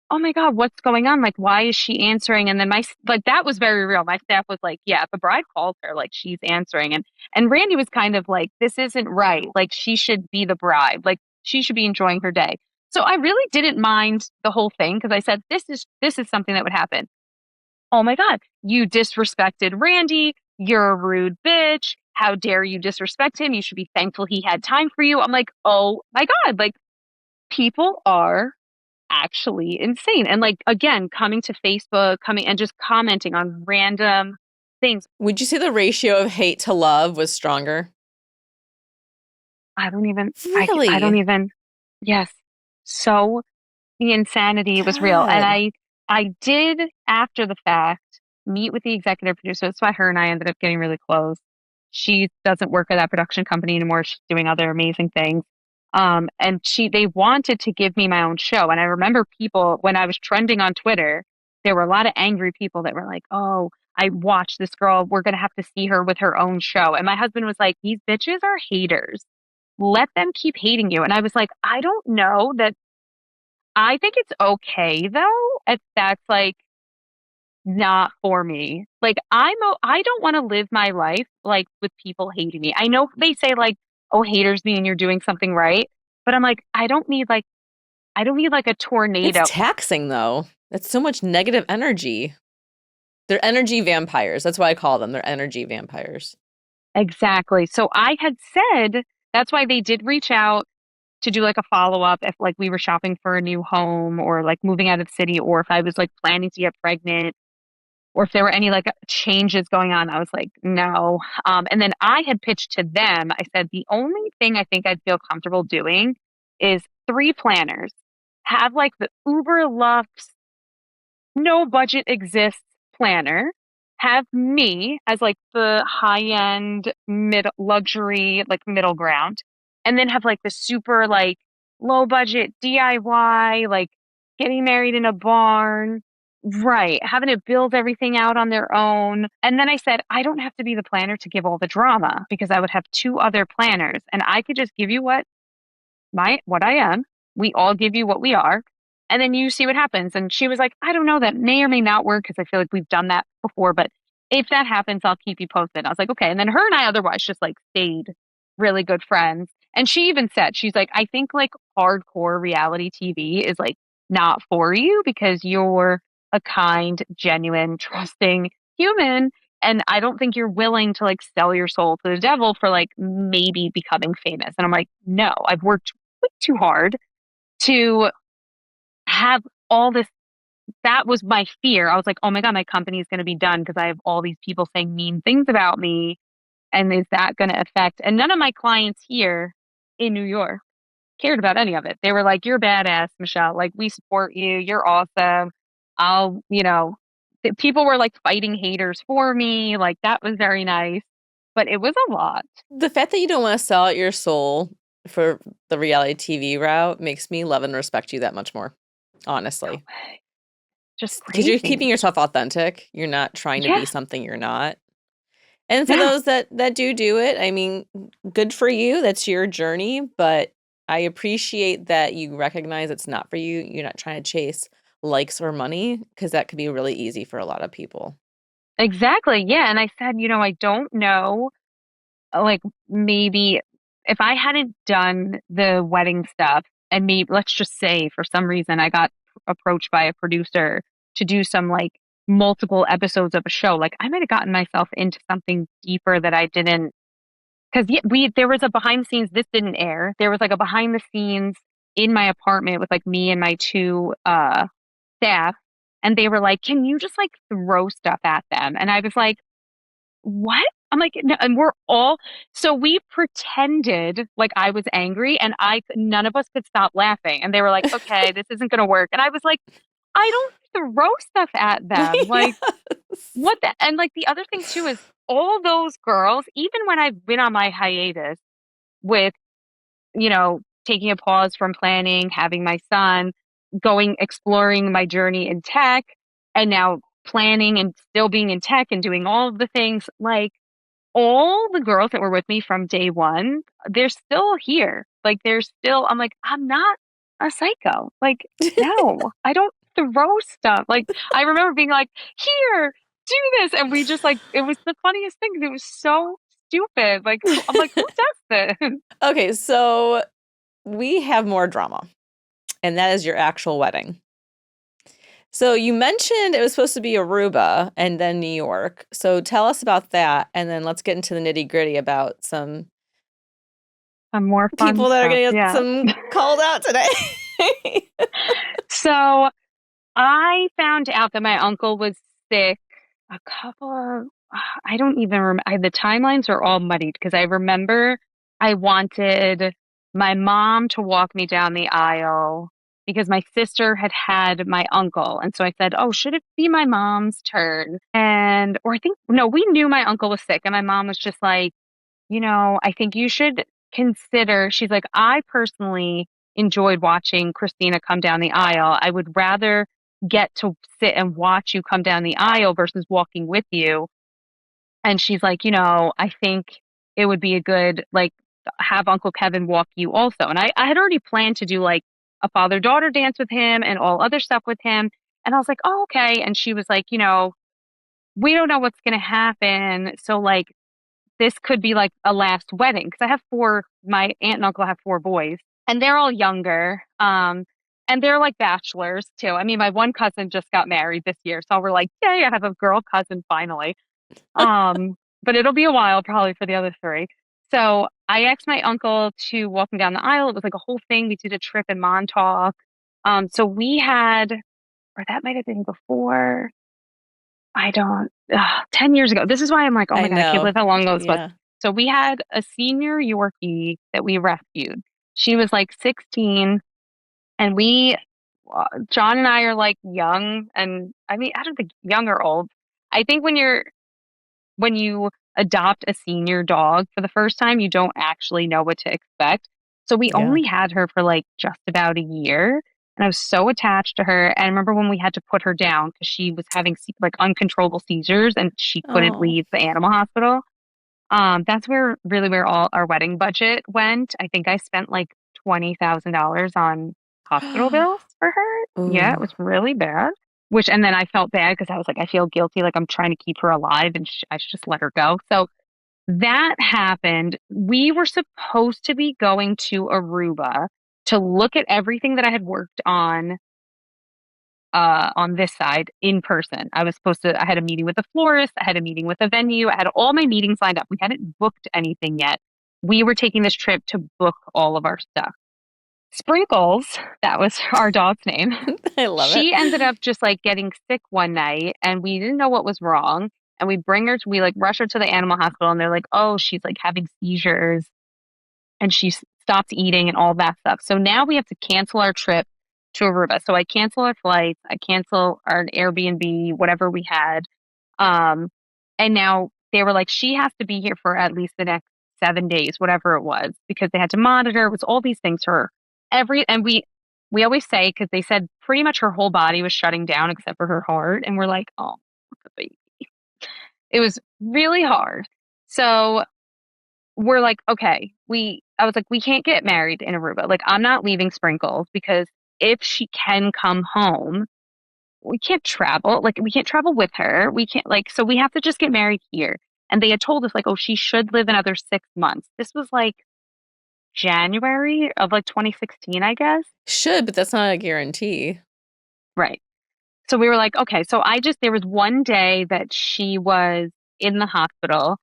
oh my God, what's going on? Like, why is she answering? And then like, that was very real. My staff was like, yeah, if a bride calls her, like she's answering. And Randy was kind of like, this isn't right. Like she should be the bride. Like she should be enjoying her day. So I really didn't mind the whole thing because I said, this is something that would happen. Oh my God, you disrespected Randy. You're a rude bitch. How dare you disrespect him? You should be thankful he had time for you. I'm like, oh my God, like people are actually insane. And like, again, coming to Facebook, coming and just commenting on random things.
Would you say the ratio of hate to love was stronger?
I don't even, I don't
Really?
even, yes. So the insanity was real. And
God.
I did after the fact meet with the executive producer. That's why her and I ended up getting really close. She doesn't work at that production company anymore. She's doing other amazing things. And they wanted to give me my own show. And I remember people, when I was trending on Twitter, there were a lot of angry people that were like, oh, I watched this girl. We're going to have to see her with her own show. And my husband was like, these bitches are haters. Let them keep hating you. And I was like, I don't know that. I think it's okay though, if that's like not for me. Like I don't want to live my life like with people hating me. I know they say like, oh, haters mean you're doing something right. But I'm like, I don't need like a
It's
tornado.
taxing though. That's so much negative energy. They're energy vampires. That's why I call them. They're energy vampires.
Exactly. So I had said that's why they did reach out to do like a follow up if like we were shopping for a new home or like moving out of the city or if I was like planning to get pregnant or if there were any like changes going on. I was like, no. And then I had pitched to them. I said, the only thing I think I'd feel comfortable doing is 3 planners. Have like the Uber Lux, no budget exists planner. Have me as like the high end mid luxury, like middle ground. And then have like the super like low budget DIY, like getting married in a barn. Right. Having to build everything out on their own. And then I said, I don't have to be the planner to give all the drama because I would have 2 other planners and I could just give you what I am. We all give you what we are. And then you see what happens. And she was like, I don't know, that may or may not work because I feel like we've done that before. But if that happens, I'll keep you posted. I was like, okay. And then her and I otherwise just like stayed really good friends. And she even said, she's like, I think like hardcore reality TV is like not for you because you're a kind, genuine, trusting human. And I don't think you're willing to like sell your soul to the devil for like maybe becoming famous. And I'm like, no, I've worked way too hard to have all this. That was my fear. I was like, oh my God, my company is going to be done because I have all these people saying mean things about me. And is that going to affect? And none of my clients here in New York cared about any of it. They were like, you're badass, Michelle. Like, we support you. You're awesome. People were like fighting haters for me. Like, that was very nice. But it was a lot.
The fact that you don't want to sell out your soul for the reality TV route makes me love and respect you that much more, honestly.
Just
Because you're
crazy.
keeping yourself authentic. You're not trying to
Yeah.
be something you're not. And for
Yeah.
those that do it, I mean, good for you. That's your journey. But I appreciate that you recognize it's not for you. You're not trying to chase likes or money because that could be really easy for a lot of people.
Exactly. Yeah. And I said, I don't know, like maybe if I hadn't done the wedding stuff and maybe let's just say for some reason I got approached by a producer to do some like multiple episodes of a show, like I might have gotten myself into something deeper that I didn't because there was a behind the scenes, this didn't air. There was like a behind the scenes in my apartment with like me and my 2 staff. And they were like, can you just like throw stuff at them? And I was like, what? I'm like, no, and so we pretended like I was angry and none of us could stop laughing. And they were like, okay, this isn't going to work. And I was like, I don't throw stuff at them. Like,
Yes.
what the, and like the other thing too is all those girls, even when I've been on my hiatus with, taking a pause from planning, having my son, exploring my journey in tech, and now planning and still being in tech and doing all of the things, like all the girls that were with me from day one, they're still here. Like I'm like, I'm not a psycho. Like, no, I don't throw stuff. Like, I remember being like, here, do this. And we just like, it was the funniest thing. It was so stupid. Like, I'm like, who does this?
Okay, so we have more drama, and that is your actual wedding. So you mentioned it was supposed to be Aruba and then New York. So tell us about that, and then let's get into the nitty-gritty about some
Some more fun
people that are
stuff.
going to get
Yeah.
some called out today.
So I found out that my uncle was sick a couple of, I don't even remember. The timelines are all muddied because I remember I wanted my mom to walk me down the aisle because my sister had had my uncle. And so I said, oh, should it be my mom's turn? Or I think, no, we knew my uncle was sick. And my mom was just like, I think you should consider, she's like, I personally enjoyed watching Christina come down the aisle. I would rather get to sit and watch you come down the aisle versus walking with you. And she's like, I think it would be a good, like, have Uncle Kevin walk you also. And I had already planned to do like a father-daughter dance with him and all other stuff with him. And I was like, oh, okay. And she was like, we don't know what's going to happen. So like, this could be like a last wedding. Cause I have my aunt and uncle have four boys and they're all younger. And they're like bachelors too. I mean, my one cousin just got married this year. So we're like, yay, I have a girl cousin finally. But it'll be a while probably for the other three. So I asked my uncle to walk me down the aisle. It was like a whole thing. We did a trip in Montauk. So we had, or that might have been before. I don't, 10 years ago. This is why I'm like, oh
I
my God, I can't
know.
believe how long ago this was.
Yeah.
So we had a senior Yorkie that we rescued. She was like 16 and John and I are like young. And I mean, I don't think young or old. I think when you adopt a senior dog for the first time, you don't actually know what to expect. So we
Yeah.
only had her for like just about a year. And I was so attached to her. And I remember when we had to put her down because she was having like uncontrollable seizures and she couldn't
Oh.
leave the animal hospital. That's where all our wedding budget went. I think I spent like $20,000 on hospital bills for her. Yeah, it
Ooh.
was really bad. And then I felt bad because I was like, I feel guilty, like I'm trying to keep her alive and I should just let her go. So that happened. We were supposed to be going to Aruba to look at everything that I had worked on this side in person. I had a meeting with the florist, I had a meeting with the venue, I had all my meetings lined up. We hadn't booked anything yet. We were taking this trip to book all of our stuff. Sprinkles, that was our dog's name.
I love it.
She ended up just like getting sick one night and we didn't know what was wrong. And we like rush her to the animal hospital and they're like, oh, she's like having seizures and she stopped eating and all that stuff. So now we have to cancel our trip to Aruba. So I cancel our flights, I cancel our Airbnb, whatever we had. Um, and now they were like, she has to be here for at least the next 7 days, whatever it was, because they had to monitor. It was all these things for her. We always say, because they said pretty much her whole body was shutting down except for her heart. And we're like, oh, the baby. It was really hard. So we're like, okay, I was like, we can't get married in Aruba. Like, I'm not leaving Sprinkles because if she can come home, we can't travel. Like, we can't travel with her. We can't, like, so we have to just get married here. And they had told us, like, oh, she should live another 6 months. This was like January of like 2016, I guess.
Should, but that's not a guarantee.
Right. So we were like, okay. So there was one day that she was in the hospital.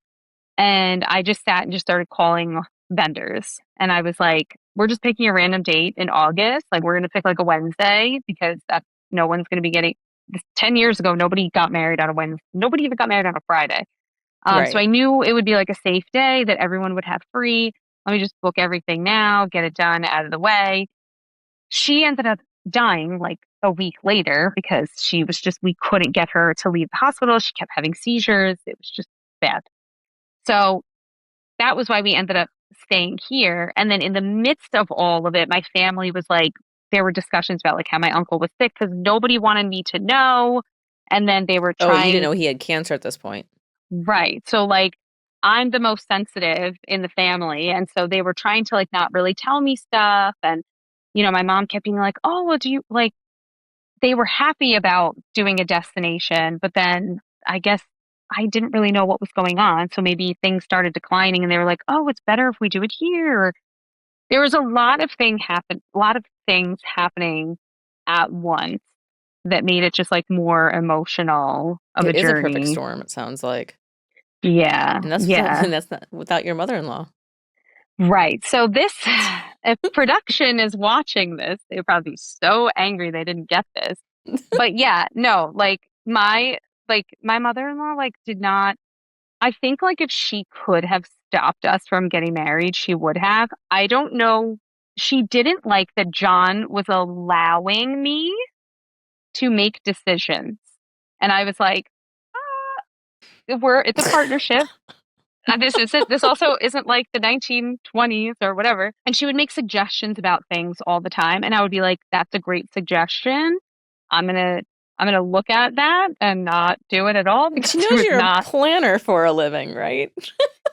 And I just sat and just started calling vendors. And I was like, we're just picking a random date in August. Like, we're going to pick like a Wednesday because no one's going to be getting. 10 years ago, nobody got married on a Wednesday. Nobody even got married on a Friday. So
Right.
I knew it would be like a safe day that everyone would have free. Let me just book everything now, get it done, out of the way. She ended up dying like a week later because we couldn't get her to leave the hospital. She kept having seizures. It was just bad. So that was why we ended up staying here. And then in the midst of all of it, my family was like, there were discussions about like how my uncle was sick because nobody wanted me to know. And then they were
Oh, you didn't
trying,
know he had cancer at this point.
right. So like I'm the most sensitive in the family. And so they were trying to like not really tell me stuff. And, my mom kept being like, oh, well, do you like, they were happy about doing a destination, but then I guess I didn't really know what was going on. So maybe things started declining and they were like, oh, it's better if we do it here. Or there was a lot of things happening at once that made it just like more emotional of a
It is a perfect
journey.
storm, it sounds like.
Yeah.
And that's without,
Yeah.
and that's not without your mother-in-law.
Right. So if production is watching this, they'd probably be so angry they didn't get this. But yeah, no, like my mother-in-law like did not. I think like if she could have stopped us from getting married, she would have. I don't know. She didn't like that John was allowing me to make decisions. And I was like, it's a partnership. This also isn't like the 1920s or whatever. And she would make suggestions about things all the time, and I would be like, "That's a great suggestion. I'm gonna I'm gonna look at that and not do it at all
Like,
because
she
it
knows
was
you're a
not."
planner for a living, right?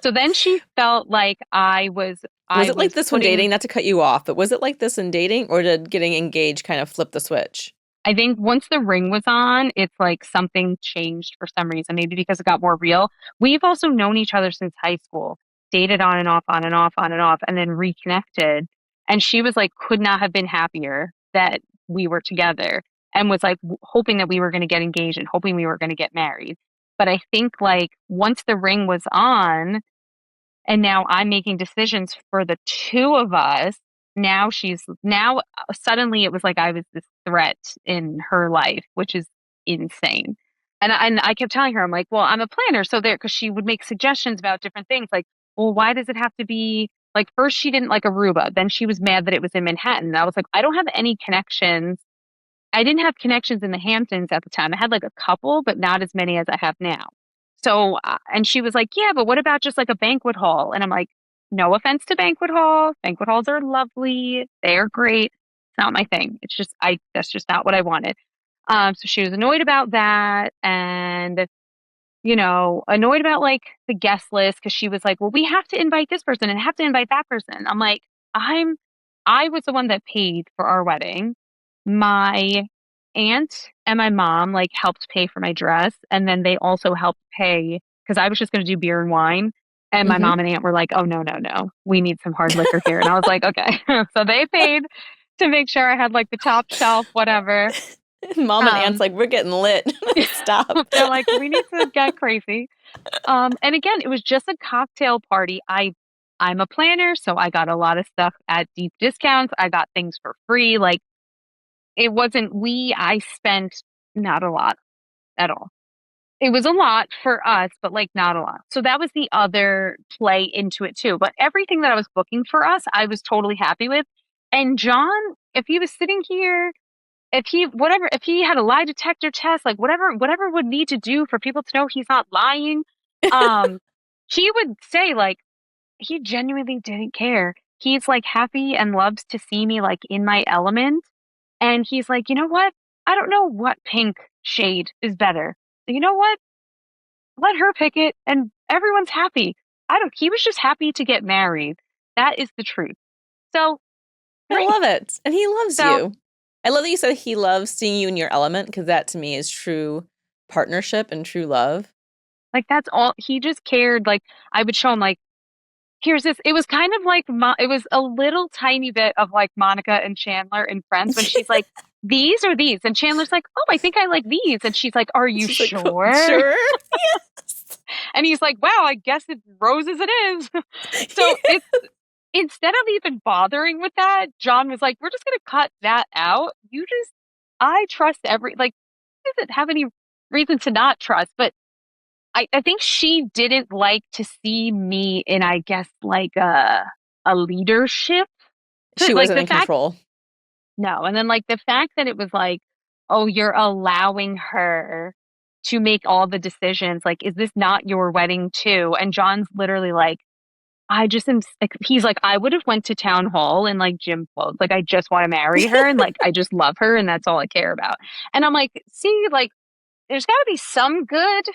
So then she felt like
Was
I
it like
was
this when
putting.
dating? Not to cut you off, but was it like this in dating, or did getting engaged kind of flip the switch?
I think once the ring was on, it's like something changed for some reason, maybe because it got more real. We've also known each other since high school, dated on and off, on and off, on and off, and then reconnected. And she was like, could not have been happier that we were together and was like hoping that we were going to get engaged and hoping we were going to get married. But I think like once the ring was on, and now I'm making decisions for the two of us. Now suddenly it was like I was this threat in her life, which is insane. And I kept telling her, I'm like, well, I'm a planner, so there, because she would make suggestions about different things, like, well, why does it have to be like first she didn't like Aruba, then she was mad that it was in Manhattan. And I was like, I don't have any connections. I didn't have connections in the Hamptons at the time. I had like a couple, but not as many as I have now. So, and she was like, yeah, but what about just like a banquet hall? And I'm like, no offense to banquet halls. Banquet halls are lovely. They're great. It's not my thing. It's just, that's just not what I wanted. So she was annoyed about that. And annoyed about like the guest list because she was like, well, we have to invite this person and have to invite that person. I'm like, I'm, I was the one that paid for our wedding. My aunt and my mom like helped pay for my dress. And then they also helped pay because I was just going to do beer and wine. And my
Mm-hmm.
mom and aunt were like, oh, no, no, no. We need some hard liquor here. And I was like, okay. So they paid to make sure I had like the top shelf, whatever.
Mom and aunt's
Um,
like, we're getting lit. Stop.
they're like, we need to get crazy. And again, it was just a cocktail party. I'm a planner, so I got a lot of stuff at deep discounts. I got things for free. Like it wasn't I spent not a lot at all. It was a lot for us, but like not a lot. So that was the other play into it too. But everything that I was booking for us, I was totally happy with. And John, if he was sitting here, if he had a lie detector test, like whatever would need to do for people to know he's not lying, um, he would say like he genuinely didn't care. He's like happy and loves to see me like in my element. And he's like, you know what? I don't know what pink shade is better. You know what? Let her pick it and everyone's happy. He was just happy to get married. That is the truth. So
I
great.
love it. And he loves
So
you. I love that you said he loves seeing you in your element because that to me is true partnership and true love.
like that's all he just cared. Like I would show him like here's this. It was kind of like it was a little tiny bit of like Monica and Chandler in Friends when she's like, these or these, and Chandler's like, oh, I think I like these, and she's like, are you
She's like,
sure?
sure. Yes.
And he's like, wow, I guess it's roses it is. So it's instead of even bothering with that, John was like, we're just gonna cut that out. I trust like, doesn't have any reason to not trust, but I think she didn't like to see me in, I guess, like a leadership.
She
Like
wasn't
the
in
fact,
control.
no. And then like the fact that it was like, oh, you're allowing her to make all the decisions. Like, is this not your wedding too? And John's literally like, I just am like, he's like, I would have went to town hall in like gym clothes. Like, I just want to marry her and like, I just love her and that's all I care about. And I'm like, see, like, there's got to be some good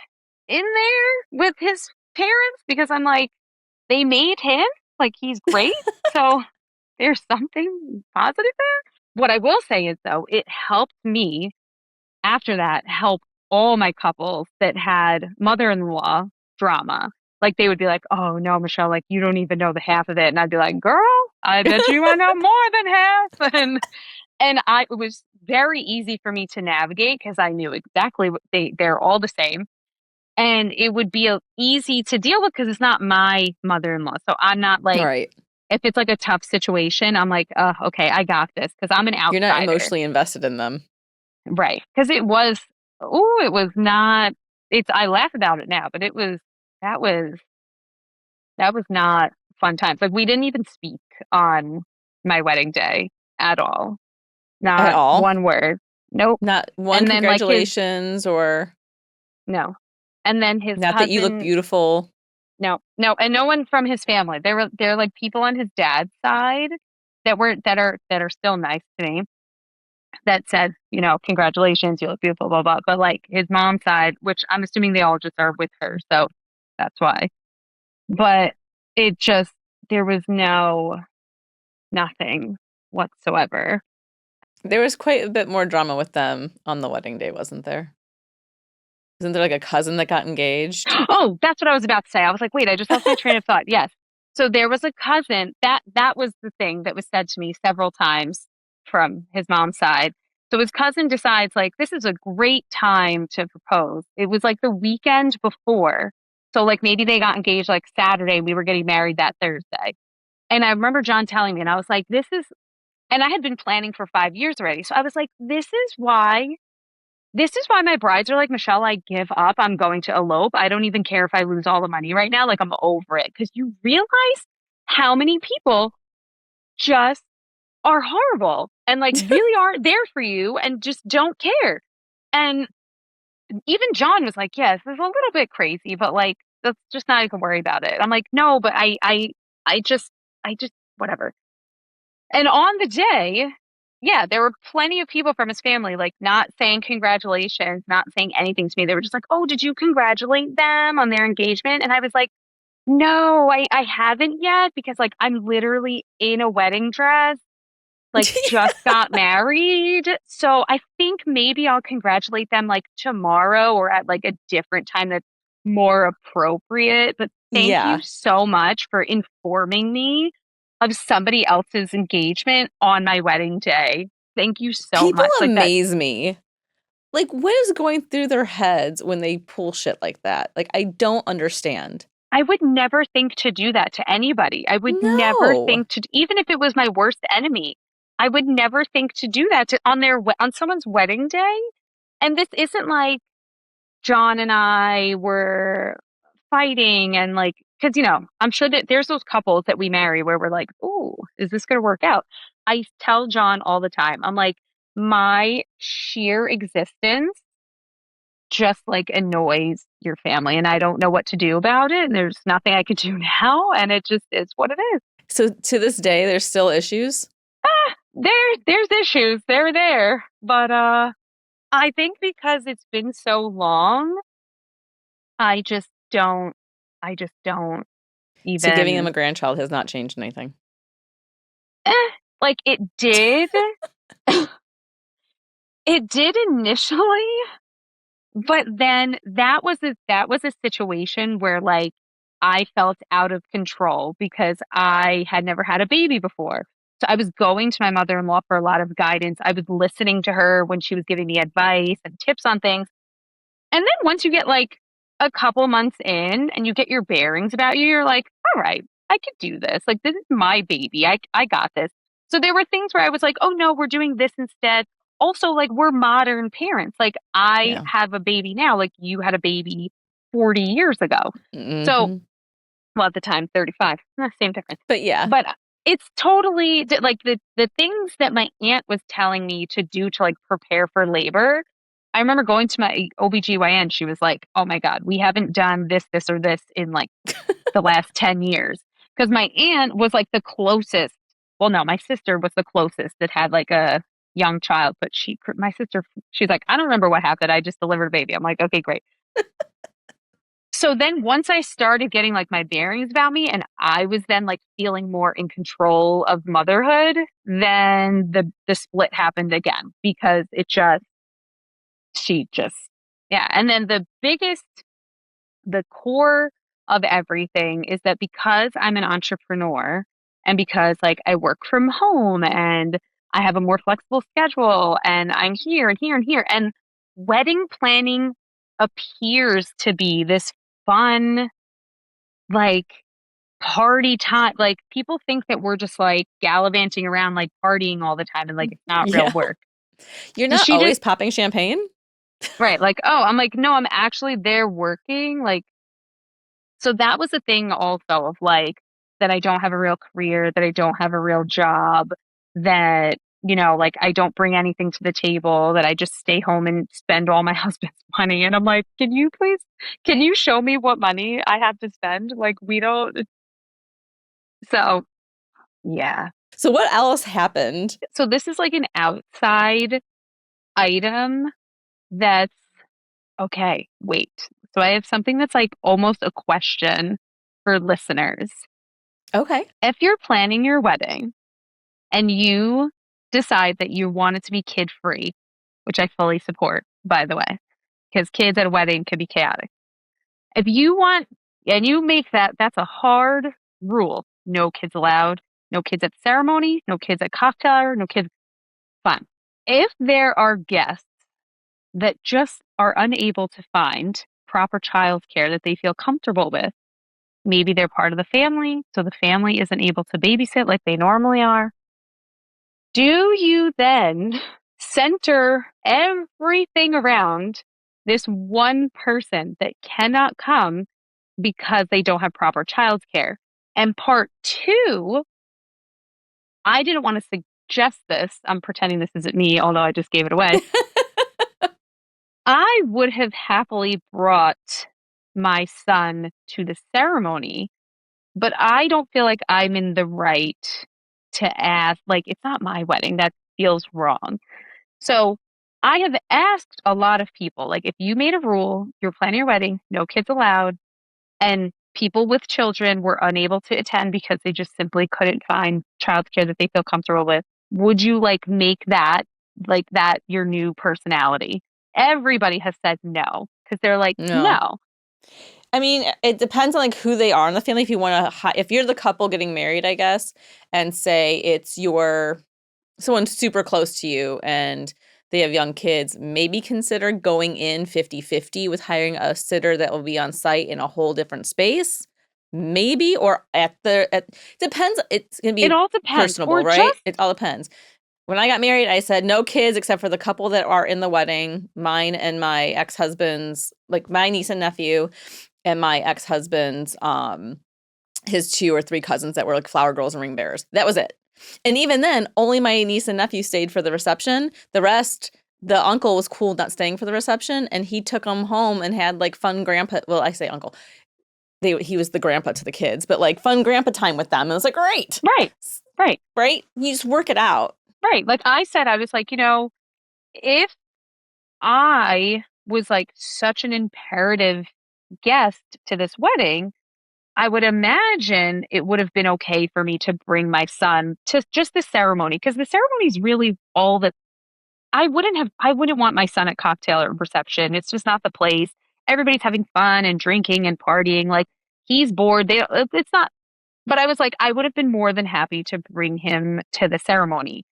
in there with his parents because I'm like, they made him like he's great. So there's something positive there. What I will say is though, it helped me after that help all my couples that had mother-in-law drama. Like they would be like, "Oh no, Michelle, like you don't even know the half of it," and I'd be like, "Girl, I bet you I know more than half." It was very easy for me to navigate because I knew exactly what they're all the same. And it would be easy to deal with because it's not my mother-in-law. So I'm not
All
like,
right.
if it's like a tough situation, I'm like, okay, I got this because I'm an
You're not
outsider.
emotionally invested in them.
Right. Because it was not, I laugh about it now, but that was, that was not fun times. Like we didn't even speak on my wedding day at all.
At
Not
all.
one word. Nope.
Not one
And then like
congratulations or
no. And then his
not that you look
cousin,
beautiful.
no, and no one from his family. They're like people on his dad's side that are still nice to me that said, congratulations, you look beautiful, blah blah. But like his mom's side, which I'm assuming they all just are with her, so that's why. But it just there was nothing whatsoever.
There was quite a bit more drama with them on the wedding day, wasn't there? Isn't there like a cousin that got engaged?
Oh, that's what I was about to say. I was like, wait, I just lost my train of thought. Yes. So there was a cousin that was the thing that was said to me several times from his mom's side. So his cousin decides like this is a great time to propose. It was like the weekend before. So like maybe they got engaged like Saturday, we were getting married that Thursday. And I remember John telling me, and I was like, and I had been planning for 5 years already. So I was like, this is why my brides are like, Michelle, I give up. I'm going to elope. I don't even care if I lose all the money right now. Like, I'm over it. Because you realize how many people just are horrible and like really aren't there for you and just don't care. And even John was like, yes, this is a little bit crazy, but like, that's just not even worry about it. I'm like, no, but I just, whatever. And on the day, yeah, there were plenty of people from his family, like not saying congratulations, not saying anything to me. They were just like, oh, did you congratulate them on their engagement? And I was like, no, I haven't yet because like I'm literally in a wedding dress, like just got married. So I think maybe I'll congratulate them like tomorrow or at like a different time that's more appropriate. But thank you
Yeah.
so much for informing me of somebody else's engagement on my wedding day. Thank you so
People
much. Like that,
amaze me. Like, what is going through their heads when they pull shit like that? Like, I don't understand.
I would never think to do that to anybody. I would never
No.
think to, even if it was my worst enemy, I would never think to do that on someone's wedding day. And this isn't like John and I were fighting and like, because, I'm sure that there's those couples that we marry where we're like, oh, is this going to work out? I tell John all the time, I'm like, my sheer existence just like annoys your family and I don't know what to do about it. And there's nothing I could do now. And it just is what it is.
So to this day, there's still issues.
There's issues. They're there. But I think because it's been so long, I just don't I just don't
So giving them
even
a grandchild has not changed anything.
eh, like it did initially, but then that was a situation where like I felt out of control because I had never had a baby before. So I was going to my mother-in-law for a lot of guidance. I was listening to her when she was giving me advice and tips on things. And then once you get like a couple months in and you get your bearings about you, you're like, all right, I could do this. Like, this is my baby. I got this. So there were things where I was like, oh no, we're doing this instead. Also, like, we're modern parents. Like, I
Yeah.
have a baby now. Like, you had a baby 40 years ago. So,
Hmm.
well, at the time, 35, same difference.
But yeah.
But it's totally like the things that my aunt was telling me to do to like prepare for labor. I remember going to my OBGYN. She was like, oh my God, we haven't done this, or this in like the last 10 years. Because my aunt was like the closest. Well, no, my sister was the closest that had like a young child. But my sister, she's like, I don't remember what happened. I just delivered a baby. I'm like, okay, great. So then once I started getting like my bearings about me and I was then like feeling more in control of motherhood, then the split happened again because she just yeah. And then the core of everything is that because I'm an entrepreneur and because like I work from home and I have a more flexible schedule and I'm here and here and here and wedding planning appears to be this fun like party time. Like people think that we're just like gallivanting around, like partying all the time and like it's not real
Yeah.
work.
You're
So
not
she just,
always popping champagne?
right. Like, oh, I'm like, no, I'm actually there working. Like, so that was a thing also of like that I don't have a real career, that I don't have a real job, that like I don't bring anything to the table, that I just stay home and spend all my husband's money. And I'm like, can you show me what money I have to spend? Like, we don't. So, yeah.
So what else happened?
So this is like an outside item that's okay. Wait. So I have something that's like almost a question for listeners.
Okay.
If you're planning your wedding and you decide that you want it to be kid free, which I fully support, by the way, because kids at a wedding could be chaotic. If you want, and you make that's a hard rule. No kids allowed, no kids at the ceremony, no kids at cocktail hour, no kids. Fine. If there are guests that just are unable to find proper childcare that they feel comfortable with, maybe they're part of the family, so the family isn't able to babysit like they normally are. Do you then center everything around this one person that cannot come because they don't have proper childcare? And part two, I didn't want to suggest this. I'm pretending this isn't me, although I just gave it away. I would have happily brought my son to the ceremony, but I don't feel like I'm in the right to ask. Like, it's not my wedding. That feels wrong. So I have asked a lot of people, like, if you made a rule, you're planning your wedding, no kids allowed, and people with children were unable to attend because they just simply couldn't find childcare that they feel comfortable with, would you like make that like that your new personality? Everybody has said no because they're like,
No.
no.
I mean, it depends on like who they are in the family. If you want to, if you're the couple getting married, I guess, and say it's someone super close to you and they have young kids, maybe consider going in 50-50 with hiring a sitter that will be on site in a whole different space. Maybe, or depends. It's going to
It
be
all depends.
personable,
Or
right?
just
It all depends. When I got married, I said no kids except for the couple that are in the wedding, mine and my ex-husband's, like my niece and nephew and my ex-husband's, his 2 or 3 cousins that were like flower girls and ring bearers. That was it. And even then, only my niece and nephew stayed for the reception. The rest, the uncle was cool not staying for the reception, and he took them home and had like fun grandpa. Well, I say uncle. He was the grandpa to the kids, but like fun grandpa time with them. And it was like, great.
right, right,
Right? You just work it out.
right. Like I said, I was like, if I was like such an imperative guest to this wedding, I would imagine it would have been okay for me to bring my son to just the ceremony, because the ceremony is really all that I wouldn't want my son at cocktail or reception. It's just not the place. Everybody's having fun and drinking and partying. Like he's bored. It's not, but I was like, I would have been more than happy to bring him to the ceremony.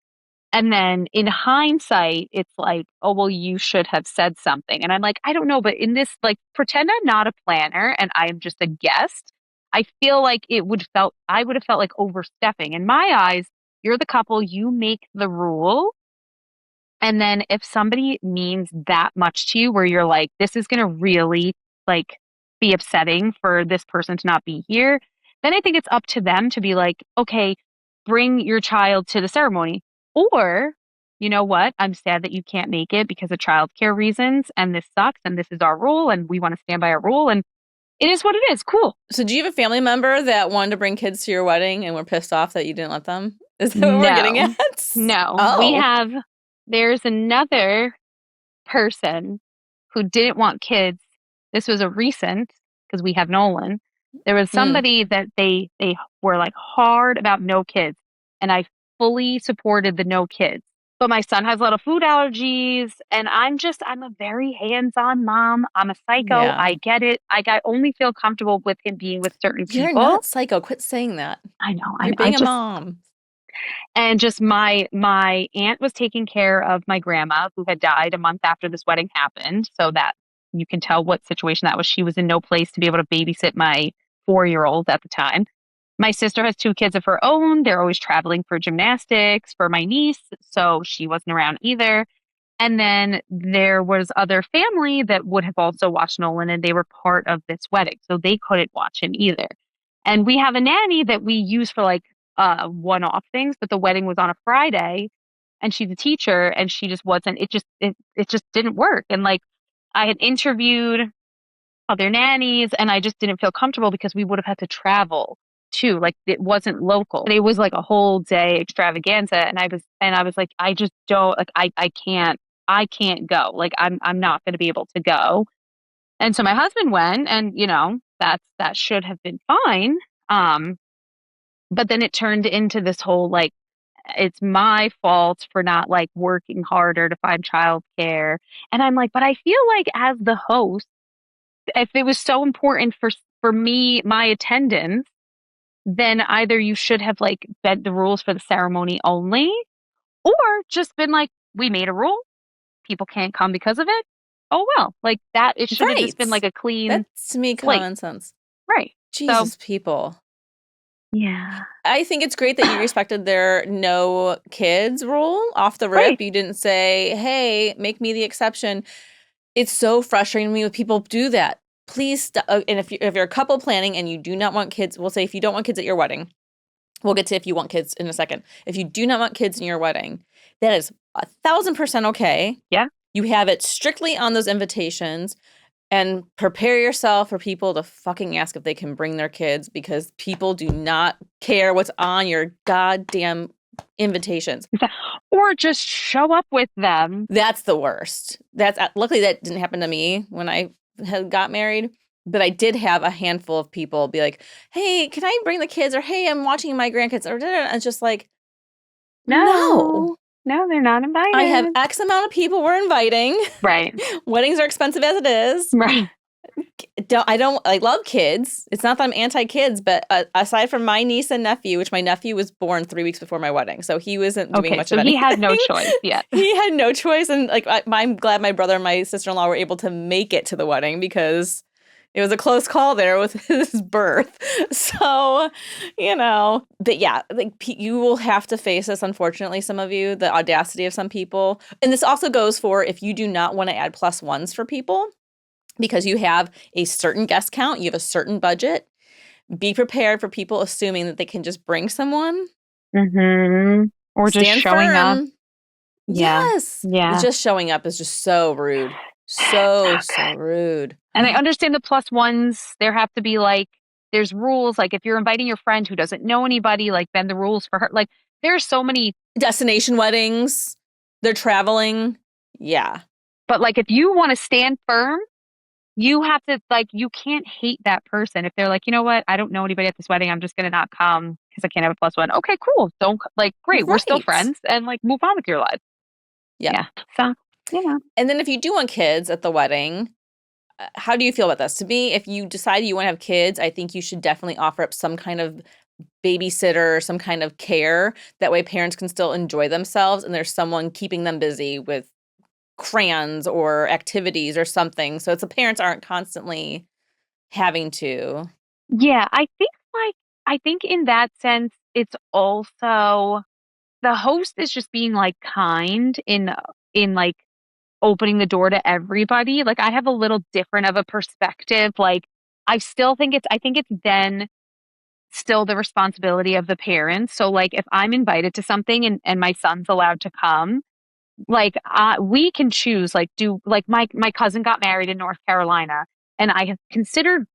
And then in hindsight, it's like, oh, well, you should have said something. And I'm like, I don't know. But in this, like, pretend I'm not a planner and I'm just a guest. I feel like I would have felt like overstepping. In my eyes, you're the couple, you make the rule. And then if somebody means that much to you, where you're like, this is going to really like be upsetting for this person to not be here, then I think it's up to them to be like, okay, bring your child to the ceremony. Or, you know what? I'm sad that you can't make it because of childcare reasons, and this sucks, and this is our rule, and we want to stand by our rule, and it is what it is. Cool.
So do you have a family member that wanted to bring kids to your wedding and were pissed off that you didn't let them? Is that what we're getting
No,
at?
no.
Oh.
There's another person who didn't want kids. This was a recent, because we have Nolan. There was
Hmm.
somebody that they were like hard about no kids, and I fully supported the no kids. But my son has a lot of food allergies, and I'm a very hands-on mom. I'm a psycho.
Yeah.
I get it. I only feel comfortable with him being with certain
You're
people.
not psycho. Quit saying that.
I know.
You're
I
being a
just
mom.
and just my aunt was taking care of my grandma who had died a month after this wedding happened, so that you can tell what situation that was. She was in no place to be able to babysit my 4-year-old at the time. My sister has 2 kids of her own. They're always traveling for gymnastics for my niece, so she wasn't around either. And then there was other family that would have also watched Nolan, and they were part of this wedding, so they couldn't watch him either. And we have a nanny that we use for like one-off things, but the wedding was on a Friday. and she's a teacher and she just wasn't, it just didn't work. And like I had interviewed other nannies and I just didn't feel comfortable because we would have had to travel too. Like it wasn't local. It was like a whole day extravaganza. And I was like, I just don't like I can't go. Like I'm not gonna be able to go. And so my husband went and that should have been fine. Um, but then it turned into this whole like it's my fault for not like working harder to find childcare. And I'm like, but I feel like as the host, if it was so important for me, my attendance, then either you should have like bent the rules for the ceremony only, or just been like, we made a rule, people can't come because of it. Oh well, like that. It should have just been
Right.
like a clean
That's to me
slate,
common sense.
right? So
Jesus, people.
yeah,
I think it's great that you respected their no kids rule off the
right.
rip. You didn't say, hey, make me the exception. It's so frustrating to me when people do that. Please stop. And if you're a couple planning and you do not want kids, we'll say if you don't want kids at your wedding, we'll get to if you want kids in a second. If you do not want kids in your wedding, that is 1,000% okay.
Yeah.
You have it strictly on those invitations. And prepare yourself for people to fucking ask if they can bring their kids because people do not care what's on your goddamn invitations.
Or just show up with them.
That's the worst. Luckily that didn't happen to me when I had got married, but I did have a handful of people be like, "Hey, can I bring the kids?" or "Hey, I'm watching my grandkids." Or it's just like, no.
No, they're not
I have
invited.
X amount of people we're inviting.
Right.
Weddings are expensive as it is.
Right.
I love kids. It's not that I'm anti-kids, but aside from my niece and nephew, which my nephew was born 3 weeks before my wedding, so he wasn't doing
Okay,
much
so
of
he
anything.
had no choice yet.
He had no choice, and like I'm glad my brother and my sister-in-law were able to make it to the wedding because it was a close call there with his birth. So, but yeah, like you will have to face this, unfortunately, some of you, the audacity of some people. And this also goes for if you do not want to add plus ones for people because you have a certain guest count, you have a certain budget. Be prepared for people assuming that they can just bring someone.
Mm-hmm. Or just
Stand
showing up.
firm.
Yeah.
Yes.
Yeah.
Just showing up is just so rude. So rude.
And I understand the plus ones. There have to be like, there's rules. Like if you're inviting your friend who doesn't know anybody, like bend the rules for her. Like there's so many
destination weddings. They're traveling. Yeah.
But like if you want to stand firm, you have to like, you can't hate that person. If they're like, you know what, I don't know anybody at this wedding. I'm just going to not come because I can't have a plus one. Okay, cool. Don't like, great. We're still
Right.
friends and like move on with your life.
Yep.
Yeah. So,
And then if you do want kids at the wedding, how do you feel about this? To me, if you decide you want to have kids, I think you should definitely offer up some kind of babysitter, some kind of care. That way parents can still enjoy themselves and there's someone keeping them busy with crayons or activities or something. So it's the parents aren't constantly having to.
yeah, I think in that sense, it's also the host is just being like kind in like opening the door to everybody. Like I have a little different of a perspective. Like I think it's then still the responsibility of the parents. So like if I'm invited to something and my son's allowed to come, like we can choose like do like my cousin got married in North Carolina and I have considered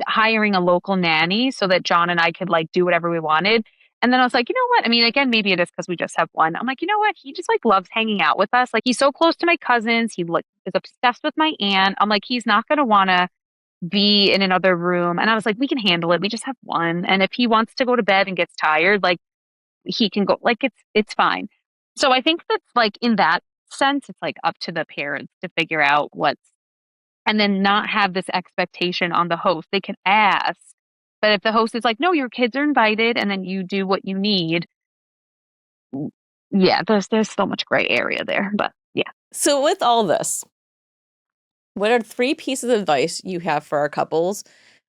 hiring a local nanny so that John and I could like do whatever we wanted. And then I was like, you know what? I mean, again, maybe it is because we just have one. I'm like, you know what? He just like loves hanging out with us. Like he's so close to my cousins. He like is obsessed with my aunt. I'm like, he's not gonna want to be in another room. And I was like, we can handle it. We just have one. And if he wants to go to bed and gets tired, like he can go. Like it's fine. So I think that's like in that sense, it's like up to the parents to figure out what's and then not have this expectation on the host. They can ask, but if the host is like, no, your kids are invited, and then you do what you need, yeah, there's so much gray area there. But yeah.
So with all this, what are 3 pieces of advice you have for our couples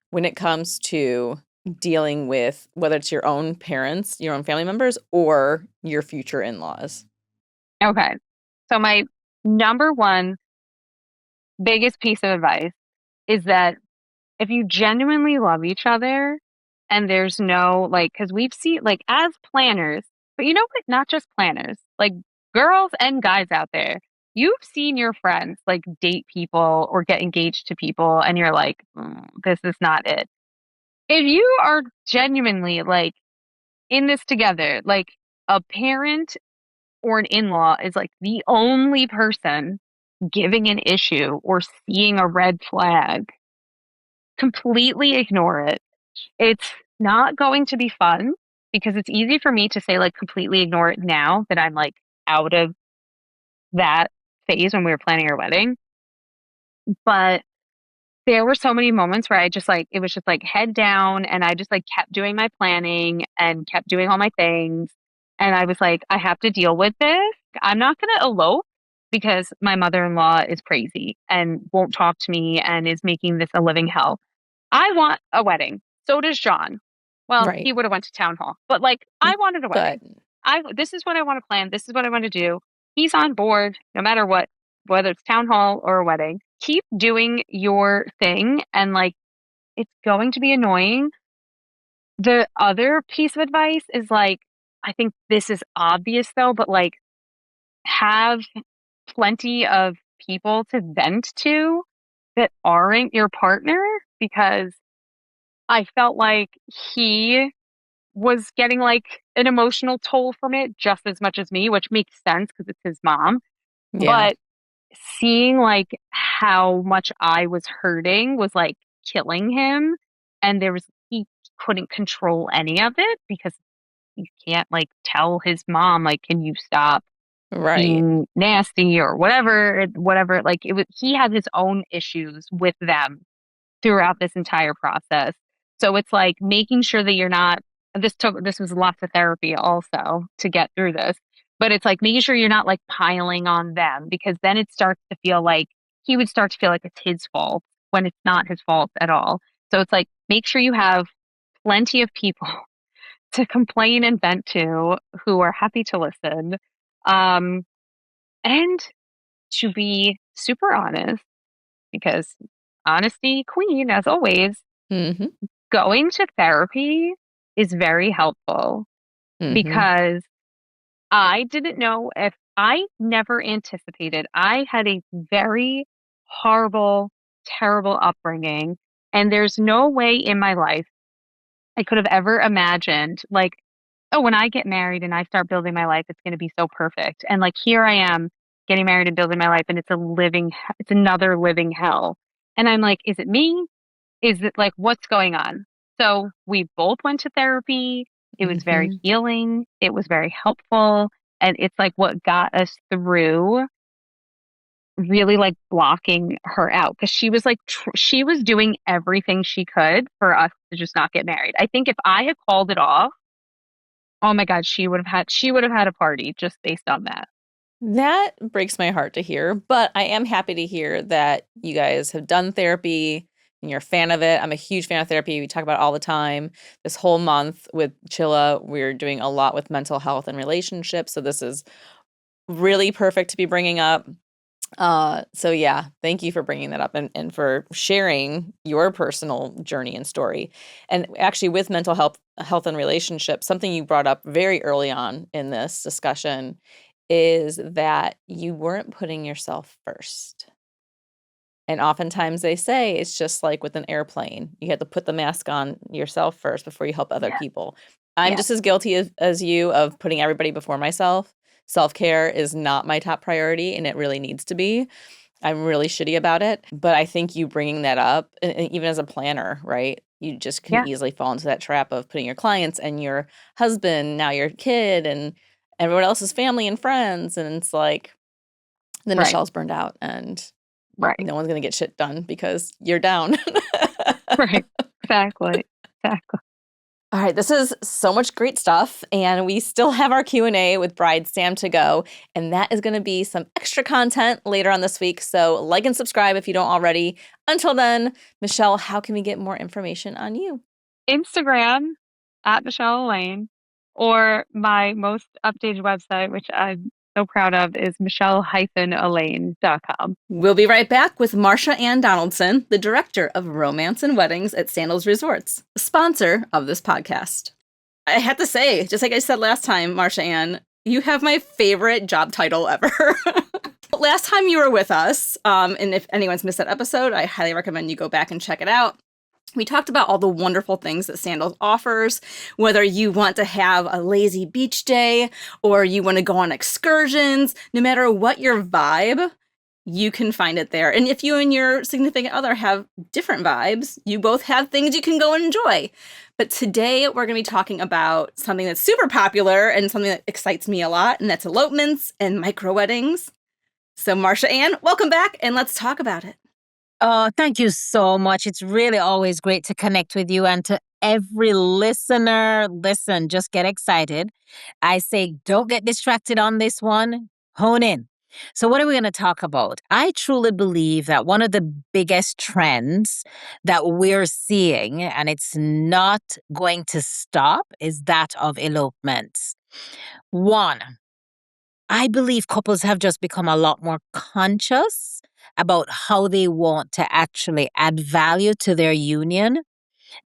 when it comes to dealing with whether it's your own parents, your own family members, or your future in-laws?
Okay. So my number one biggest piece of advice is that if you genuinely love each other and there's no like, because we've seen like as planners, but you know what? Not just planners, like girls and guys out there, you've seen your friends like date people or get engaged to people, and you're like, this is not it. If you are genuinely like in this together, like a parent or an in-law is like the only person giving an issue or seeing a red flag, completely ignore it. It's not going to be fun because it's easy for me to say like completely ignore it now that I'm like out of that phase when we were planning our wedding. But there were so many moments where I just like, it was just like head down and I just like kept doing my planning and kept doing all my things. And I was like, I have to deal with this. I'm not going to elope because my mother-in-law is crazy and won't talk to me and is making this a living hell. I want a wedding. So does John. Well,
Right.
he would have went to town hall, but like I wanted a wedding.
But
This is what I want to plan. This is what I want to do. He's on board no matter what, whether it's town hall or a wedding. Keep doing your thing and like it's going to be annoying. The other piece of advice is like I think this is obvious though, but like have plenty of people to vent to that aren't your partner because I felt like he was getting like an emotional toll from it just as much as me, which makes sense because it's his mom.
yeah,
But seeing like how much I was hurting was like killing him. And he couldn't control any of it because you can't like tell his mom, like, can you stop
right.
being nasty or whatever. Like he had his own issues with them throughout this entire process. So it's like making sure that you're not, this was lots of therapy also to get through this, but it's like making sure you're not like piling on them because then it starts to feel like he would start to feel like it's his fault when it's not his fault at all. So it's like make sure you have plenty of people to complain and vent to who are happy to listen. Um, and to be super honest, because honesty queen, as always,
Mm-hmm.
going to therapy is very helpful
Mm-hmm.
because I didn't know if I never anticipated. I had a very horrible, terrible upbringing, and there's no way in my life I could have ever imagined, like, oh, when I get married and I start building my life, it's going to be so perfect. And like, here I am getting married and building my life, and it's another living hell. And I'm like, is it me? Is it like, what's going on? So we both went to therapy. It was very
Mm-hmm.
healing. It was very helpful. And it's like what got us through really like blocking her out because she was like, she was doing everything she could for us to just not get married. I think if I had called it off, oh my God, she would have had a party just based on that.
That breaks my heart to hear, but I am happy to hear that you guys have done therapy and you're a fan of it. I'm a huge fan of therapy. We talk about it all the time. This whole month with Chilla, we're doing a lot with mental health and relationships. So this is really perfect to be bringing up. So yeah, thank you for bringing that up and for sharing your personal journey and story. And actually with mental health and relationships, something you brought up very early on in this discussion is that you weren't putting yourself first. And oftentimes they say it's just like with an airplane. You have to put the mask on yourself first before you help other
Yeah.
people. I'm
Yeah.
just as guilty as you of putting everybody before myself. Self-care is not my top priority, and it really needs to be. I'm really shitty about it, but I think you bringing that up, and even as a planner, right? You just can
Yeah.
easily fall into that trap of putting your clients and your husband, now your kid, and everyone else's family and friends, and it's like then
Right.
Michelle's burned out, and
Right.
no one's gonna get shit done because you're down.
Right. Exactly. Exactly.
All right, this is so much great stuff, and we still have our Q&A with Bride Sam to go, and that is going to be some extra content later on this week, so like and subscribe if you don't already. Until then, Michelle, how can we get more information on you?
Instagram at Michelle Elaine, or my most updated website, which I'm so proud of, is michelle-elaine.com.
We'll be right back with Marsha Ann Donaldson, the director of Romance and Weddings at Sandals Resorts, sponsor of this podcast. I have to say, just like I said last time, Marsha Ann, You have my favorite job title ever. Last time you were with us, and if anyone's missed that episode, I highly recommend you go back and check it out. We talked about all the wonderful things that Sandals offers, whether you want to have a lazy beach day or you want to go on excursions, no matter what your vibe, you can find it there. And if you and your significant other have different vibes, you both have things you can go and enjoy. But today we're going to be talking about something that's super popular and something that excites me a lot, and that's elopements and micro weddings. So Marsha Ann, welcome back, and let's talk about it.
Oh, thank you so much. It's really always great to connect with you, and to every listener. Listen, just get excited. I say, don't get distracted on this one. Hone in. So, what are we going to talk about? I truly believe that one of the biggest trends that we're seeing, and it's not going to stop, is that of elopements. One, I believe couples have just become a lot more conscious about how they want to actually add value to their union,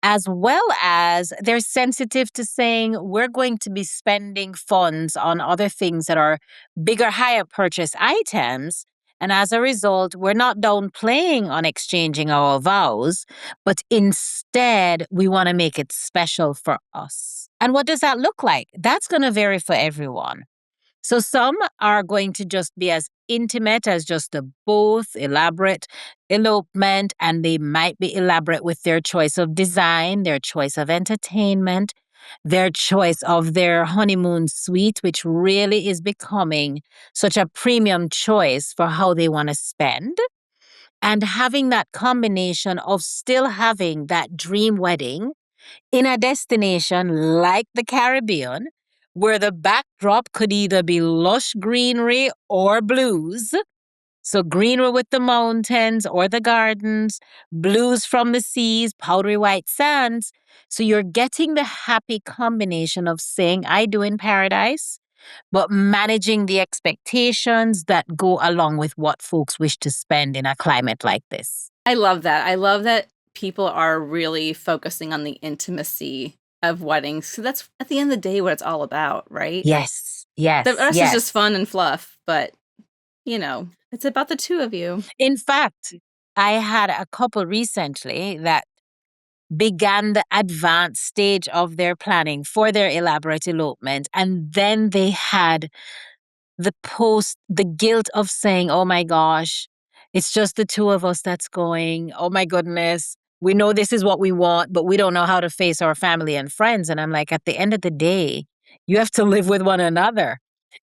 as well as they're sensitive to saying, we're going to be spending funds on other things that are bigger, higher purchase items. And as a result, we're not downplaying on exchanging our vows, but instead we want to make it special for us. And what does that look like? That's going to vary for everyone. So some are going to just be as intimate as just a both elaborate elopement, and they might be elaborate with their choice of design, their choice of entertainment, their choice of their honeymoon suite, which really is becoming such a premium choice for how they want to spend. And having that combination of still having that dream wedding in a destination like the Caribbean, where the backdrop could either be lush greenery or blues. So, greenery with the mountains or the gardens, blues from the seas, powdery white sands. So, you're getting the happy combination of saying, I do in paradise, but managing the expectations that go along with what folks wish to spend in a climate like this.
I love that. I love that people are really focusing on the intimacy of weddings. So that's at the end of the day what it's all about, right?
Yes, yes,
The rest
yes.
is just fun and fluff, but it's about the two of you.
In fact, I had a couple recently that began the advanced stage of their planning for their elaborate elopement, and then they had the guilt of saying, oh my gosh, it's just the two of us that's going. Oh my goodness. We know this is what we want, but we don't know how to face our family and friends. And I'm like, at the end of the day, you have to live with one another.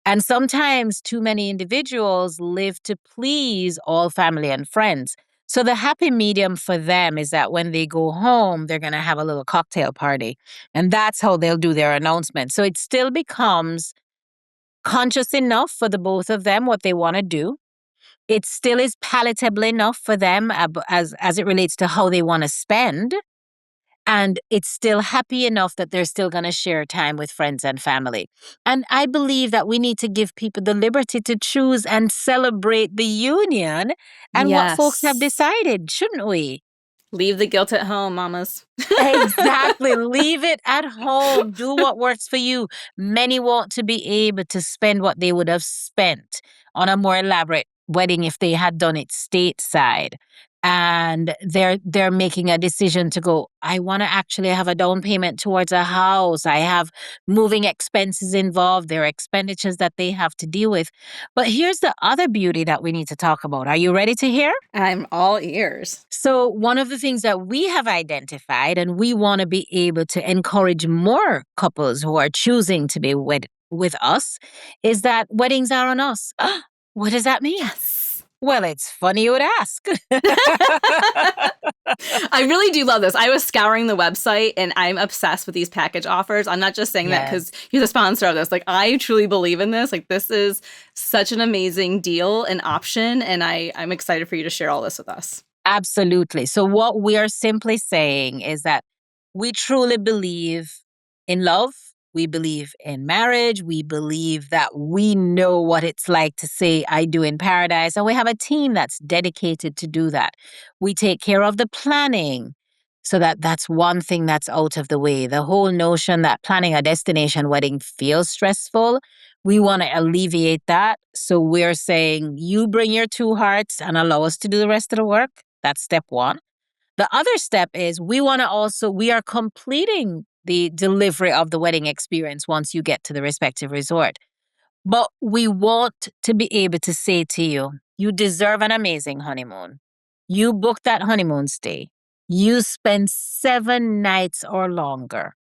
And sometimes too many individuals live to please all family and friends. So the happy medium for them is that when they go home, they're going to have a little cocktail party. And that's how they'll do their announcement. So it still becomes conscious enough for the both of them what they want to do. It still is palatable enough for them as it relates to how they want to spend. And it's still happy enough that they're still going to share time with friends and family. And I believe that we need to give people the liberty to choose and celebrate the union and what folks have decided, shouldn't we?
Leave the guilt at home, mamas.
Exactly. Leave it at home. Do what works for you. Many want to be able to spend what they would have spent on a more elaborate wedding if they had done it stateside. And they're making a decision to go, I want to actually have a down payment towards a house. I have moving expenses involved. There are expenditures that they have to deal with. But here's the other beauty that we need to talk about. Are you ready to hear?
I'm all ears.
So one of the things that we have identified, and we want to be able to encourage more couples who are choosing to be with us, is that weddings are on us. What does that mean?
Yes.
Well, it's funny you would ask.
I really do love this. I was scouring the website and I'm obsessed with these package offers. I'm not just saying that because you're the sponsor of this. Like, I truly believe in this. Like, this is such an amazing deal and option. And I'm excited for you to share all this with us.
Absolutely. So what we are simply saying is that we truly believe in love. We believe in marriage. We believe that we know what it's like to say, I do in paradise. And we have a team that's dedicated to do that. We take care of the planning so that's one thing that's out of the way. The whole notion that planning a destination wedding feels stressful, We want to alleviate that. So we're saying, you bring your two hearts and allow us to do the rest of the work. That's step one. The other step is we are completing the delivery of the wedding experience once you get to the respective resort. But we want to be able to say to you, you deserve an amazing honeymoon. You book that honeymoon stay. You spend 7 nights or longer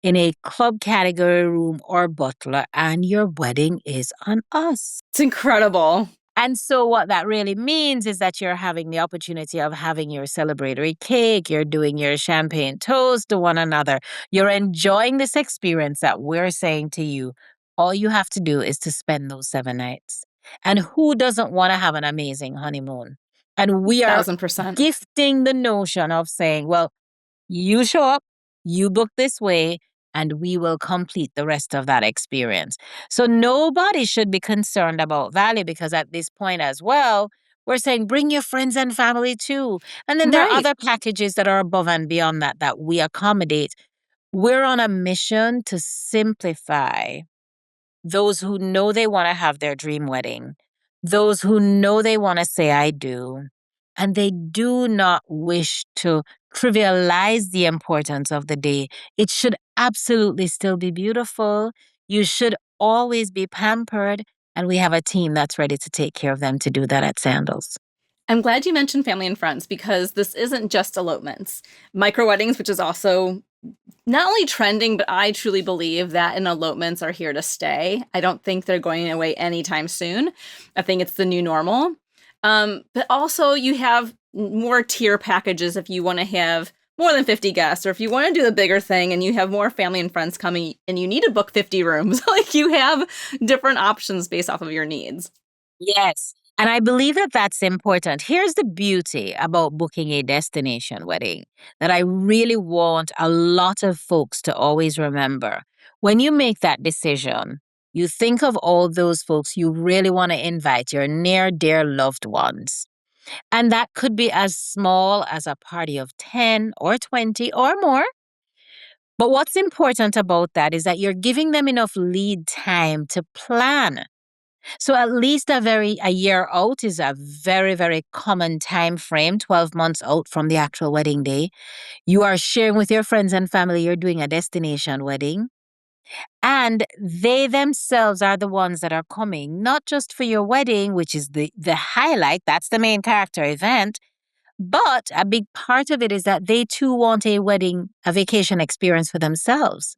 in a club category room or butler, and your wedding is on us.
It's incredible.
And so what that really means is that you're having the opportunity of having your celebratory cake, you're doing your champagne toast to one another. You're enjoying this experience that we're saying to you, all you have to do is to spend those 7 nights. And who doesn't want to have an amazing honeymoon? And we are
1,000%.
gifting the notion of saying, well, you show up, you book this way, and we will complete the rest of that experience. So nobody should be concerned about value, because at this point as well, we're saying bring your friends and family too. And then there are
Right.
other packages that are above and beyond that we accommodate. We're on a mission to simplify those who know they want to have their dream wedding, those who know they want to say I do, and they do not wish to trivialize the importance of the day. It should absolutely still be beautiful. You should always be pampered, and we have a team that's ready to take care of them to do that at Sandals.
I'm glad you mentioned family and friends, because this isn't just elopements. Micro weddings, which is also not only trending, but I truly believe that elopements are here to stay. I don't think they're going away anytime soon. I think it's the new normal. But also you have more tier packages if you want to have more than 50 guests, or if you want to do the bigger thing and you have more family and friends coming and you need to book 50 rooms. Like, you have different options based off of your needs.
Yes. And I believe that that's important. Here's the beauty about booking a destination wedding that I really want a lot of folks to always remember. When you make that decision, you think of all those folks you really want to invite, your near, dear loved ones. And that could be as small as a party of 10 or 20 or more. But what's important about that is that you're giving them enough lead time to plan. So at least a year out is a very, very common time frame, 12 months out from the actual wedding day. You are sharing with your friends and family you're doing a destination wedding. And they themselves are the ones that are coming, not just for your wedding, which is the highlight, that's the main character event, but a big part of it is that they too want a vacation experience for themselves.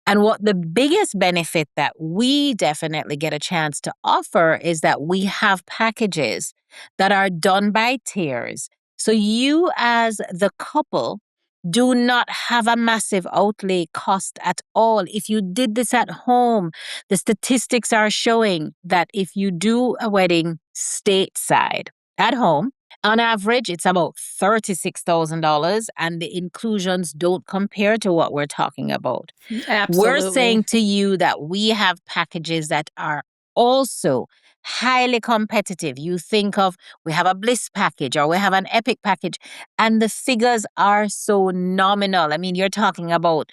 And what the biggest benefit that we definitely get a chance to offer is that we have packages that are done by tiers. So you, as the couple, do not have a massive outlay cost at all. If you did this at home, the statistics are showing that if you do a wedding stateside at home, on average, it's about $36,000, and the inclusions don't compare to what we're talking about. We're
Absolutely.
saying to you that we have packages that are also highly competitive. You think of, we have a Bliss package or we have an Epic package, and the figures are so nominal. I mean, you're talking about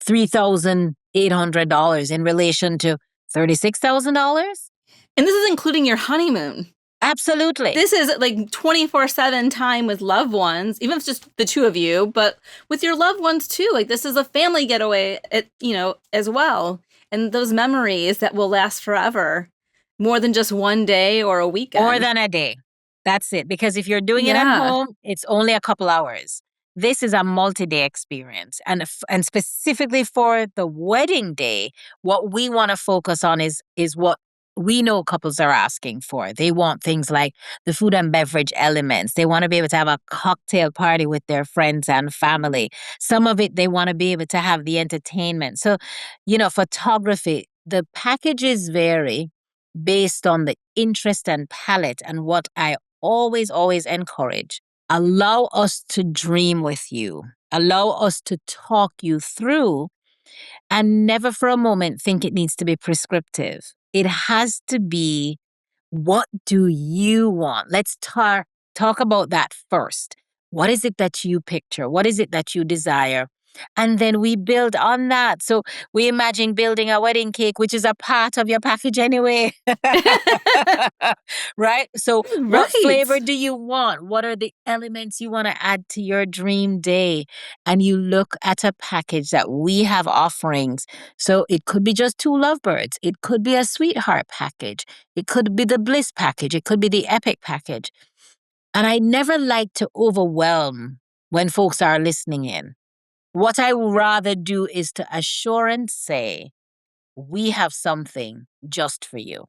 $3,800 in relation to $36,000.
And this is including your honeymoon.
Absolutely.
This is like 24/7 time with loved ones, even if it's just the two of you, but with your loved ones too. Like, this is a family getaway, as well. And those memories that will last forever, more than just one day or a weekend.
More than a day. That's it. Because if you're doing it at
Yeah.
home, it's only a couple hours. This is a multi-day experience. And specifically for the wedding day, what we want to focus on is what we know couples are asking for. They want things like the food and beverage elements. They want to be able to have a cocktail party with their friends and family. Some of it, they want to be able to have the entertainment. So, photography, the packages vary based on the interest and palette. And what I always, always encourage, allow us to dream with you. Allow us to talk you through, and never for a moment think it needs to be prescriptive. It has to be, what do you want? Let's talk about that first. What is it that you picture? What is it that you desire? And then we build on that. So we imagine building a wedding cake, which is a part of your package anyway. Right? So what flavor
Right.
do you want? What are the elements you want to add to your dream day? And you look at a package that we have offerings. So it could be just two lovebirds. It could be a sweetheart package. It could be the bliss package. It could be the epic package. And I never like to overwhelm when folks are listening in. What I would rather do is to assure and say, we have something just for you.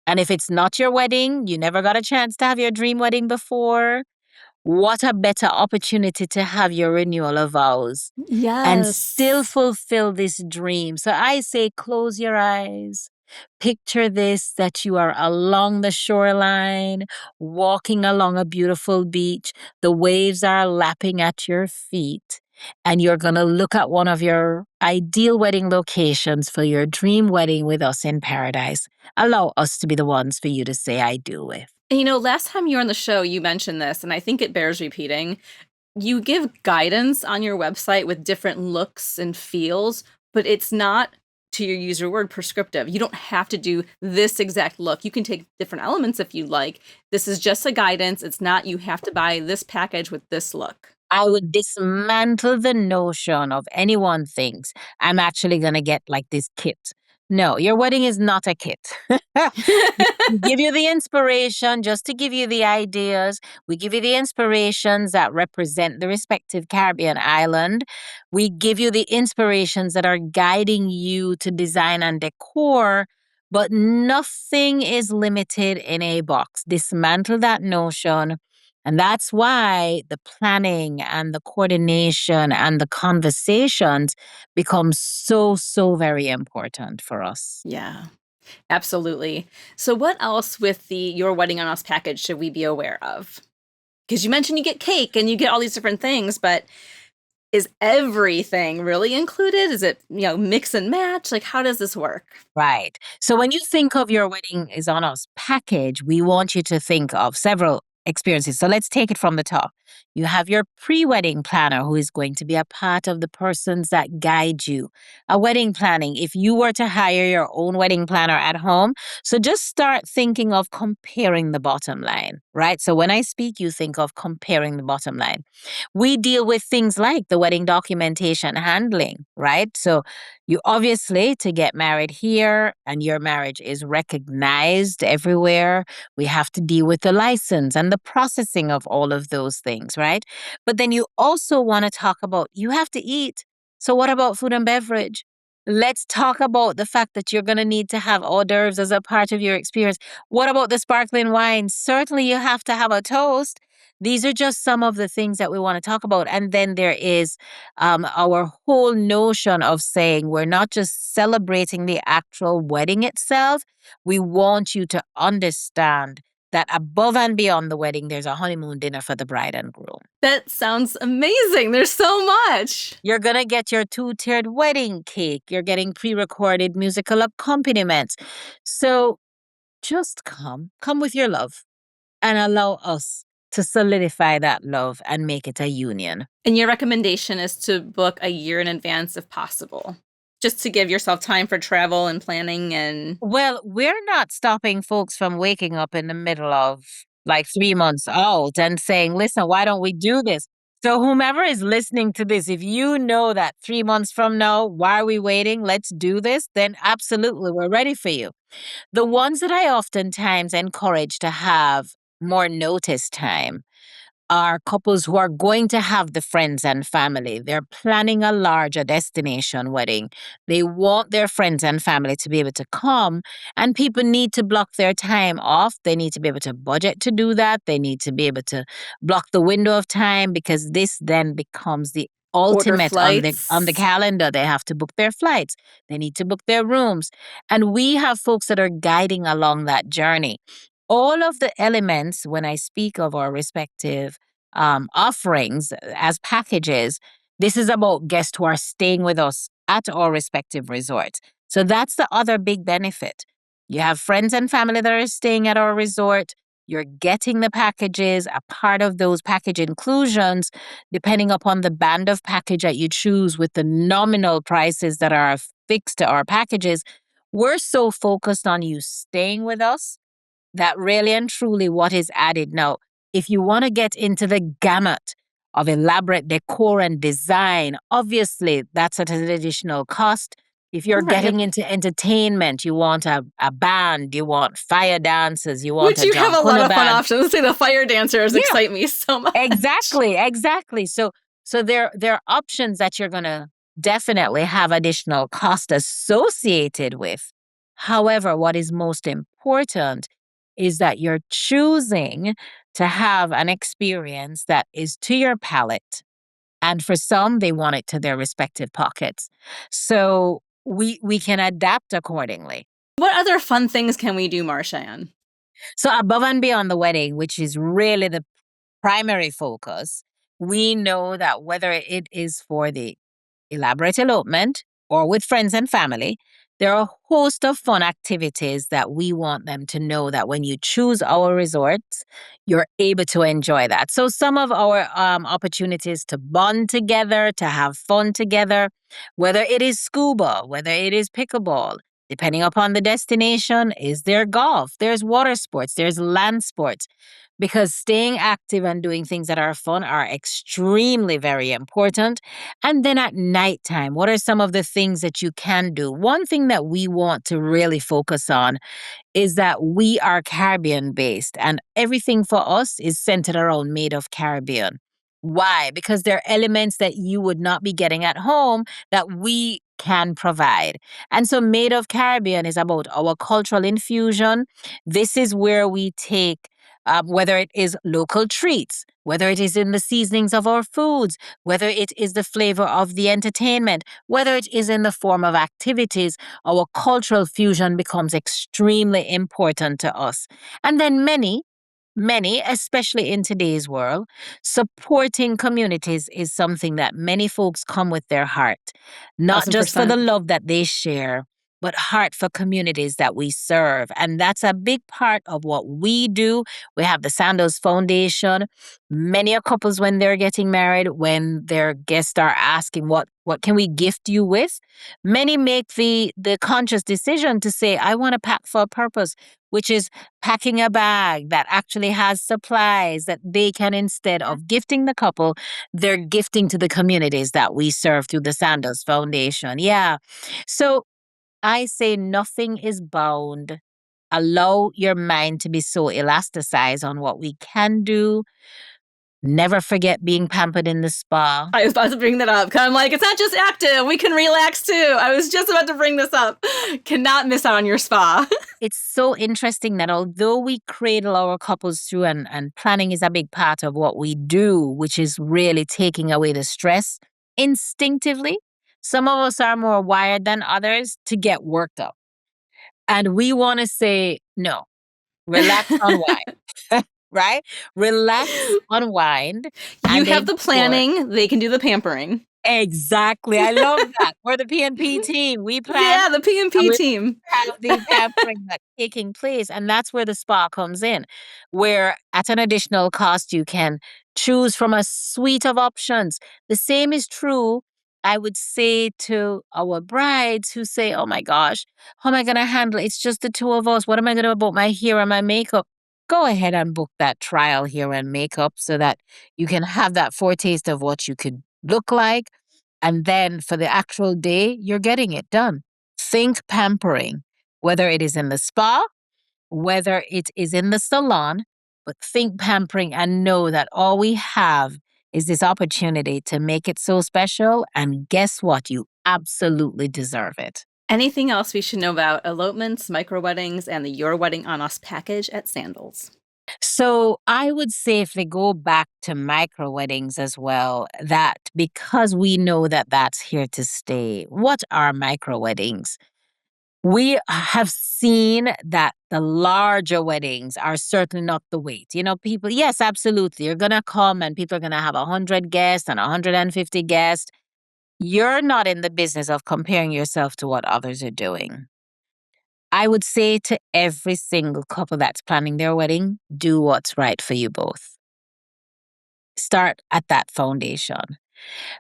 And if it's not your wedding, you never got a chance to have your dream wedding before, what a better opportunity to have your renewal of vows and still
Yes.
fulfill this dream. So I say, close your eyes. Picture this that you are along the shoreline, walking along a beautiful beach. The waves are lapping at your feet. And you're going to look at one of your ideal wedding locations for your dream wedding with us in paradise. Allow us to be the ones for you to say, I do with.
And, last time you were on the show, you mentioned this, and I think it bears repeating. You give guidance on your website with different looks and feels, but it's not, to use your word, prescriptive. You don't have to do this exact look. You can take different elements if you like. This is just a guidance. It's not you have to buy this package with this look.
I would dismantle the notion of anyone thinks I'm actually going to get like this kit. No, your wedding is not a kit. We give you the inspiration just to give you the ideas. We give you the inspirations that represent the respective Caribbean island. We give you the inspirations that are guiding you to design and decor, but nothing is limited in a box. Dismantle that notion. And that's why the planning and the coordination and the conversations become so, so very important for us.
Yeah, absolutely. So what else with the Your Wedding on Us package should we be aware of? Because you mentioned you get cake and you get all these different things, but is everything really included? Is it, mix and match? Like, how does this work?
Right. So when you think of Your Wedding is on Us package, we want you to think of several experiences. So let's take it from the top. You have your pre-wedding planner who is going to be a part of the persons that guide you. A wedding planning, if you were to hire your own wedding planner at home, so just start thinking of comparing the bottom line, right? So when I speak, you think of comparing the bottom line. We deal with things like the wedding documentation handling, right? So you obviously, to get married here and your marriage is recognized everywhere, we have to deal with the license and the processing of all of those things, right? But then you also want to talk about you have to eat. So what about food and beverage? Let's talk about the fact that you're going to need to have hors d'oeuvres as a part of your experience. What about the sparkling wine? Certainly you have to have a toast. These are just some of the things that we want to talk about. And then there is our whole notion of saying we're not just celebrating the actual wedding itself. We want you to understand that above and beyond the wedding, there's a honeymoon dinner for the bride and groom.
That sounds amazing. There's so much.
You're going to get your two-tiered wedding cake. You're getting pre-recorded musical accompaniments. So just come with your love and allow us to solidify that love and make it a union.
And your recommendation is to book a year in advance if possible, just to give yourself time for travel and planning and...
Well, we're not stopping folks from waking up in the middle of like 3 months out and saying, listen, why don't we do this? So whomever is listening to this, if you know that 3 months from now, why are we waiting? Let's do this. Then absolutely, we're ready for you. The ones that I oftentimes encourage to have more notice time are couples who are going to have the friends and family. They're planning a larger destination wedding. They want their friends and family to be able to come, and people need to block their time off. They need to be able to budget to do that. They need to be able to block the window of time because this then becomes the ultimate on the calendar. They have to book their flights. They need to book their rooms. And we have folks that are guiding along that journey. All of the elements, when I speak of our respective offerings as packages, this is about guests who are staying with us at our respective resorts. So that's the other big benefit. You have friends and family that are staying at our resort. You're getting the packages, a part of those package inclusions, depending upon the band of package that you choose with the nominal prices that are fixed to our packages. We're so focused on you staying with us that really and truly what is added. Now, if you want to get into the gamut of elaborate decor and design, obviously that's at an additional cost. If you're
Right.
getting into entertainment, you want a band, you want fire dancers, you want
Which
a
you have
John
a lot
Connor
of fun
band.
options. Say the fire dancers
Yeah,
excite me so much.
exactly. So there are options that you're gonna definitely have additional cost associated with. However, what is most important is that you're choosing to have an experience that is to your palate. And for some, they want it to their respective pockets. So we can adapt accordingly.
What other fun things can we do, Marshann?
So above and beyond the wedding, which is really the primary focus, we know that whether it is for the elaborate elopement or with friends and family, there are a host of fun activities that we want them to know that when you choose our resorts, you're able to enjoy that. So some of our opportunities to bond together, to have fun together, whether it is scuba, whether it is pickleball, depending upon the destination, is there golf, there's water sports, there's land sports because staying active and doing things that are fun are extremely very important. And then at nighttime, what are some of the things that you can do? One thing that we want to really focus on is that we are Caribbean based and everything for us is centered around Made of Caribbean. Why? Because there are elements that you would not be getting at home that we can provide. And so Made of Caribbean is about our cultural infusion. This is where we take whether it is local treats, whether it is in the seasonings of our foods, whether it is the flavor of the entertainment, whether it is in the form of activities, our cultural fusion becomes extremely important to us. And then many, especially in today's world, supporting communities is something that many folks come with their heart, not just for the
1,000%.
love that they share, but heart for communities that we serve. And that's a big part of what we do. We have the Sandals Foundation. Many a couples, when they're getting married, when their guests are asking, what can we gift you with? Many make the conscious decision to say, I want to pack for a purpose, which is packing a bag that actually has supplies that they can, instead of gifting the couple, they're gifting to the communities that we serve through the Sandals Foundation. Yeah. So I say nothing is bound. Allow your mind to be so elasticized on what we can do. Never forget being pampered in the spa.
I was about to bring that up. 'Cause I'm like, it's not just active. We can relax too. I was just about to bring this up. Cannot miss out on your spa.
It's so interesting that although we cradle our couples through and planning is a big part of what we do, which is really taking away the stress instinctively, some of us are more wired than others to get worked up. And we want to say, no, relax, unwind, right? Relax, unwind,
You
and
have the
ensure.
planning. They can do the pampering.
Exactly. I love that. We're the PNP team. We plan
Yeah, the
and
PMP
we
team.
have the pampering that's taking place. And that's where the spa comes in, where at an additional cost, you can choose from a suite of options. The same is true, I would say, to our brides who say, oh my gosh, how am I going to handle it? It's just the two of us. What am I going to do about my hair and my makeup? Go ahead and book that trial hair and makeup so that you can have that foretaste of what you could look like. And then for the actual day, you're getting it done. Think pampering, whether it is in the spa, whether it is in the salon, but think pampering and know that all we have is this opportunity to make it so special. And guess what? You absolutely deserve it.
Anything else we should know about elopements, micro weddings, and the Your Wedding on Us package at Sandals?
So I would say if they go back to micro weddings as well, that because we know that that's here to stay, what are micro weddings? We have seen that the larger weddings are certainly not the wait. You know, people, yes, absolutely. You're going to come and people are going to have 100 guests and 150 guests. You're not in the business of comparing yourself to what others are doing. I would say to every single couple that's planning their wedding, do what's right for you both. Start at that foundation.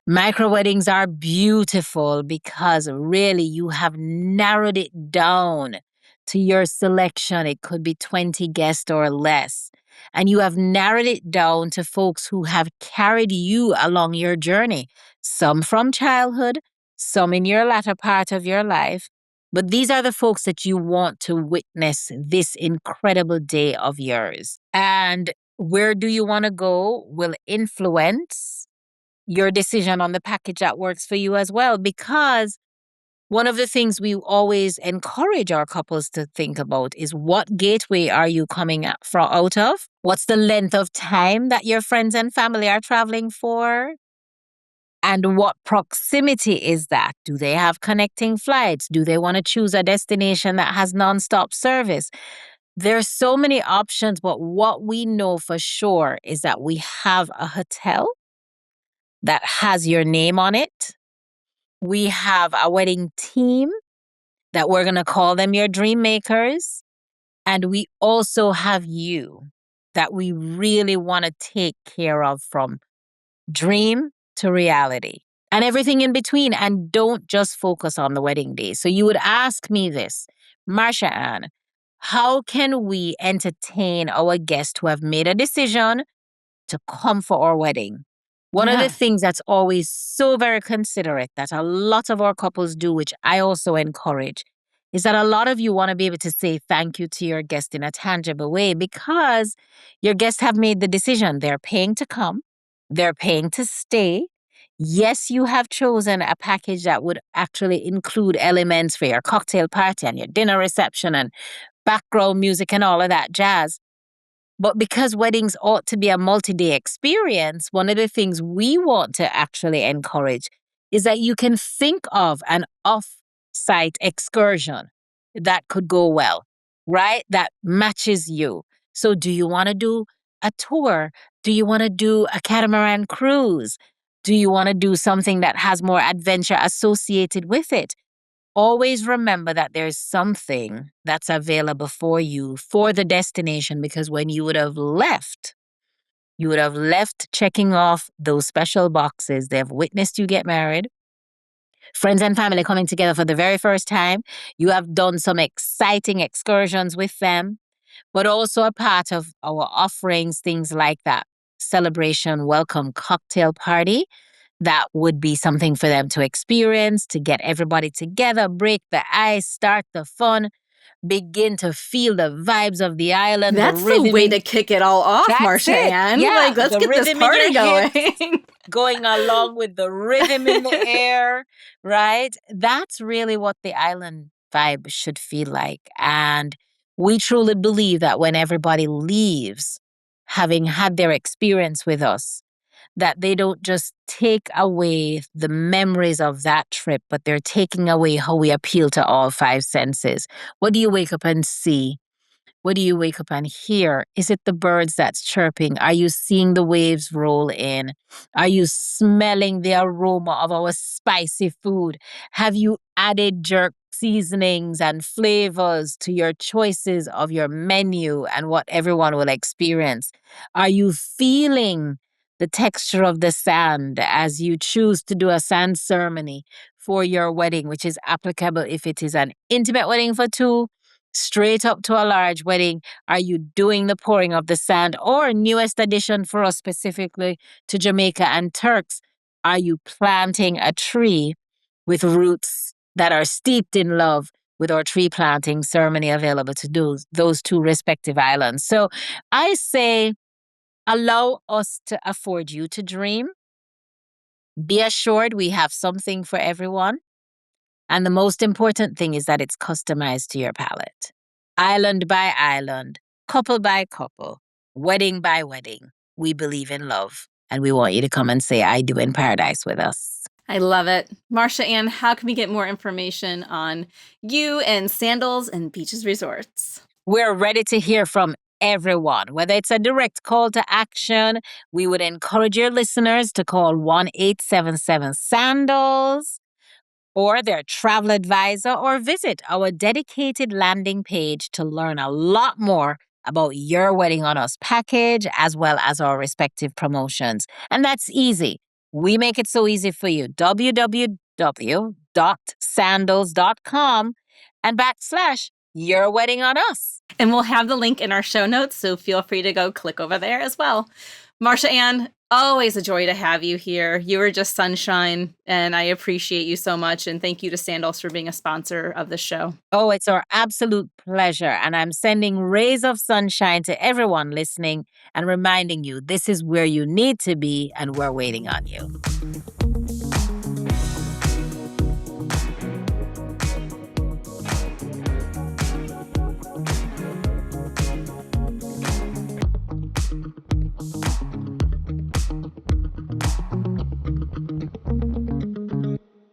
Micro weddings are beautiful because really you have narrowed it down to your selection. It could be 20 guests or less. And you have narrowed it down to folks who have carried you along your journey, some from childhood, some in your latter part of your life. But these are the folks that you want to witness this incredible day of yours. And where do you want to go will influence your decision on the package that works for you as well. Because one of the things we always encourage our couples to think about is what gateway are you coming out of? What's the length of time that your friends and family are traveling for? And what proximity is that? Do they have connecting flights? Do they want to choose a destination that has nonstop service? There's so many options, but what we know for sure is that we have a hotel that has your name on it. We have a wedding team that we're going to call them your dream makers. And we also have you that we really want to take care of from dream to reality and everything in between. And don't just focus on the wedding day. So you would ask me this, Marsha Ann, how can we entertain our guests who have made a decision to come for our wedding? One of the
Yeah.
things that's always so very considerate that a lot of our couples do, which I also encourage, is that a lot of you want to be able to say thank you to your guest in a tangible way because your guests have made the decision. They're paying to come, they're paying to stay. Yes, you have chosen a package that would actually include elements for your cocktail party and your dinner reception and background music and all of that jazz. But because weddings ought to be a multi-day experience, one of the things we want to actually encourage is that you can think of an off-site excursion that could go well, right? That matches you. So do you want to do a tour? Do you want to do a catamaran cruise? Do you want to do something that has more adventure associated with it? Always remember that there's something that's available for you for the destination because when you would have left checking off those special boxes. They have witnessed you get married, friends and family coming together for the very first time. You have done some exciting excursions with them, but also a part of our offerings, things like that celebration welcome cocktail party that would be something for them to experience, to get everybody together, break the ice, start the fun, begin to feel the vibes of the island, the
That's the
rhythm
way
in.
to kick it all off,
That's
Marsha
it.
Ann.
Yeah,
Like, let's
the
get this
rhythm in
party
your
going.
hips, going along with the rhythm in the air, right? That's really what the island vibe should feel like. And we truly believe that when everybody leaves, having had their experience with us, that they don't just take away the memories of that trip, but they're taking away how we appeal to all five senses. What do you wake up and see? What do you wake up and hear? Is it the birds that's chirping? Are you seeing the waves roll in? Are you smelling the aroma of our spicy food? Have you added jerk seasonings and flavors to your choices of your menu and what everyone will experience? Are you feeling the texture of the sand as you choose to do a sand ceremony for your wedding, which is applicable if it is an intimate wedding for two, straight up to a large wedding? Are you doing the pouring of the sand? Or, newest addition for us specifically to Jamaica and Turks, are you planting a tree with roots that are steeped in love with our tree planting ceremony available to do those two respective islands? So I say, allow us to afford you to dream. Be assured we have something for everyone. And the most important thing is that it's customized to your palate. Island by island, couple by couple, wedding by wedding, we believe in love. And we want you to come and say, I do in paradise with us.
I love it. Marsha Ann, how can we get more information on you and Sandals and Beaches Resorts?
We're ready to hear from everyone, whether it's a direct call to action. We would encourage your listeners to call 1-877-SANDALS, or their travel advisor, or visit our dedicated landing page to learn a lot more about your Wedding on Us package as well as our respective promotions. And that's easy. We make it so easy for you. www.sandals.com and /Your Wedding on Us.
And we'll have the link in our show notes, so feel free to go click over there as well. Marsha Ann, always a joy to have you here. You are just sunshine, and I appreciate you so much. And thank you to Sandals for being a sponsor of the show.
Oh, it's our absolute pleasure. And I'm sending rays of sunshine to everyone listening and reminding you this is where you need to be, and we're waiting on you.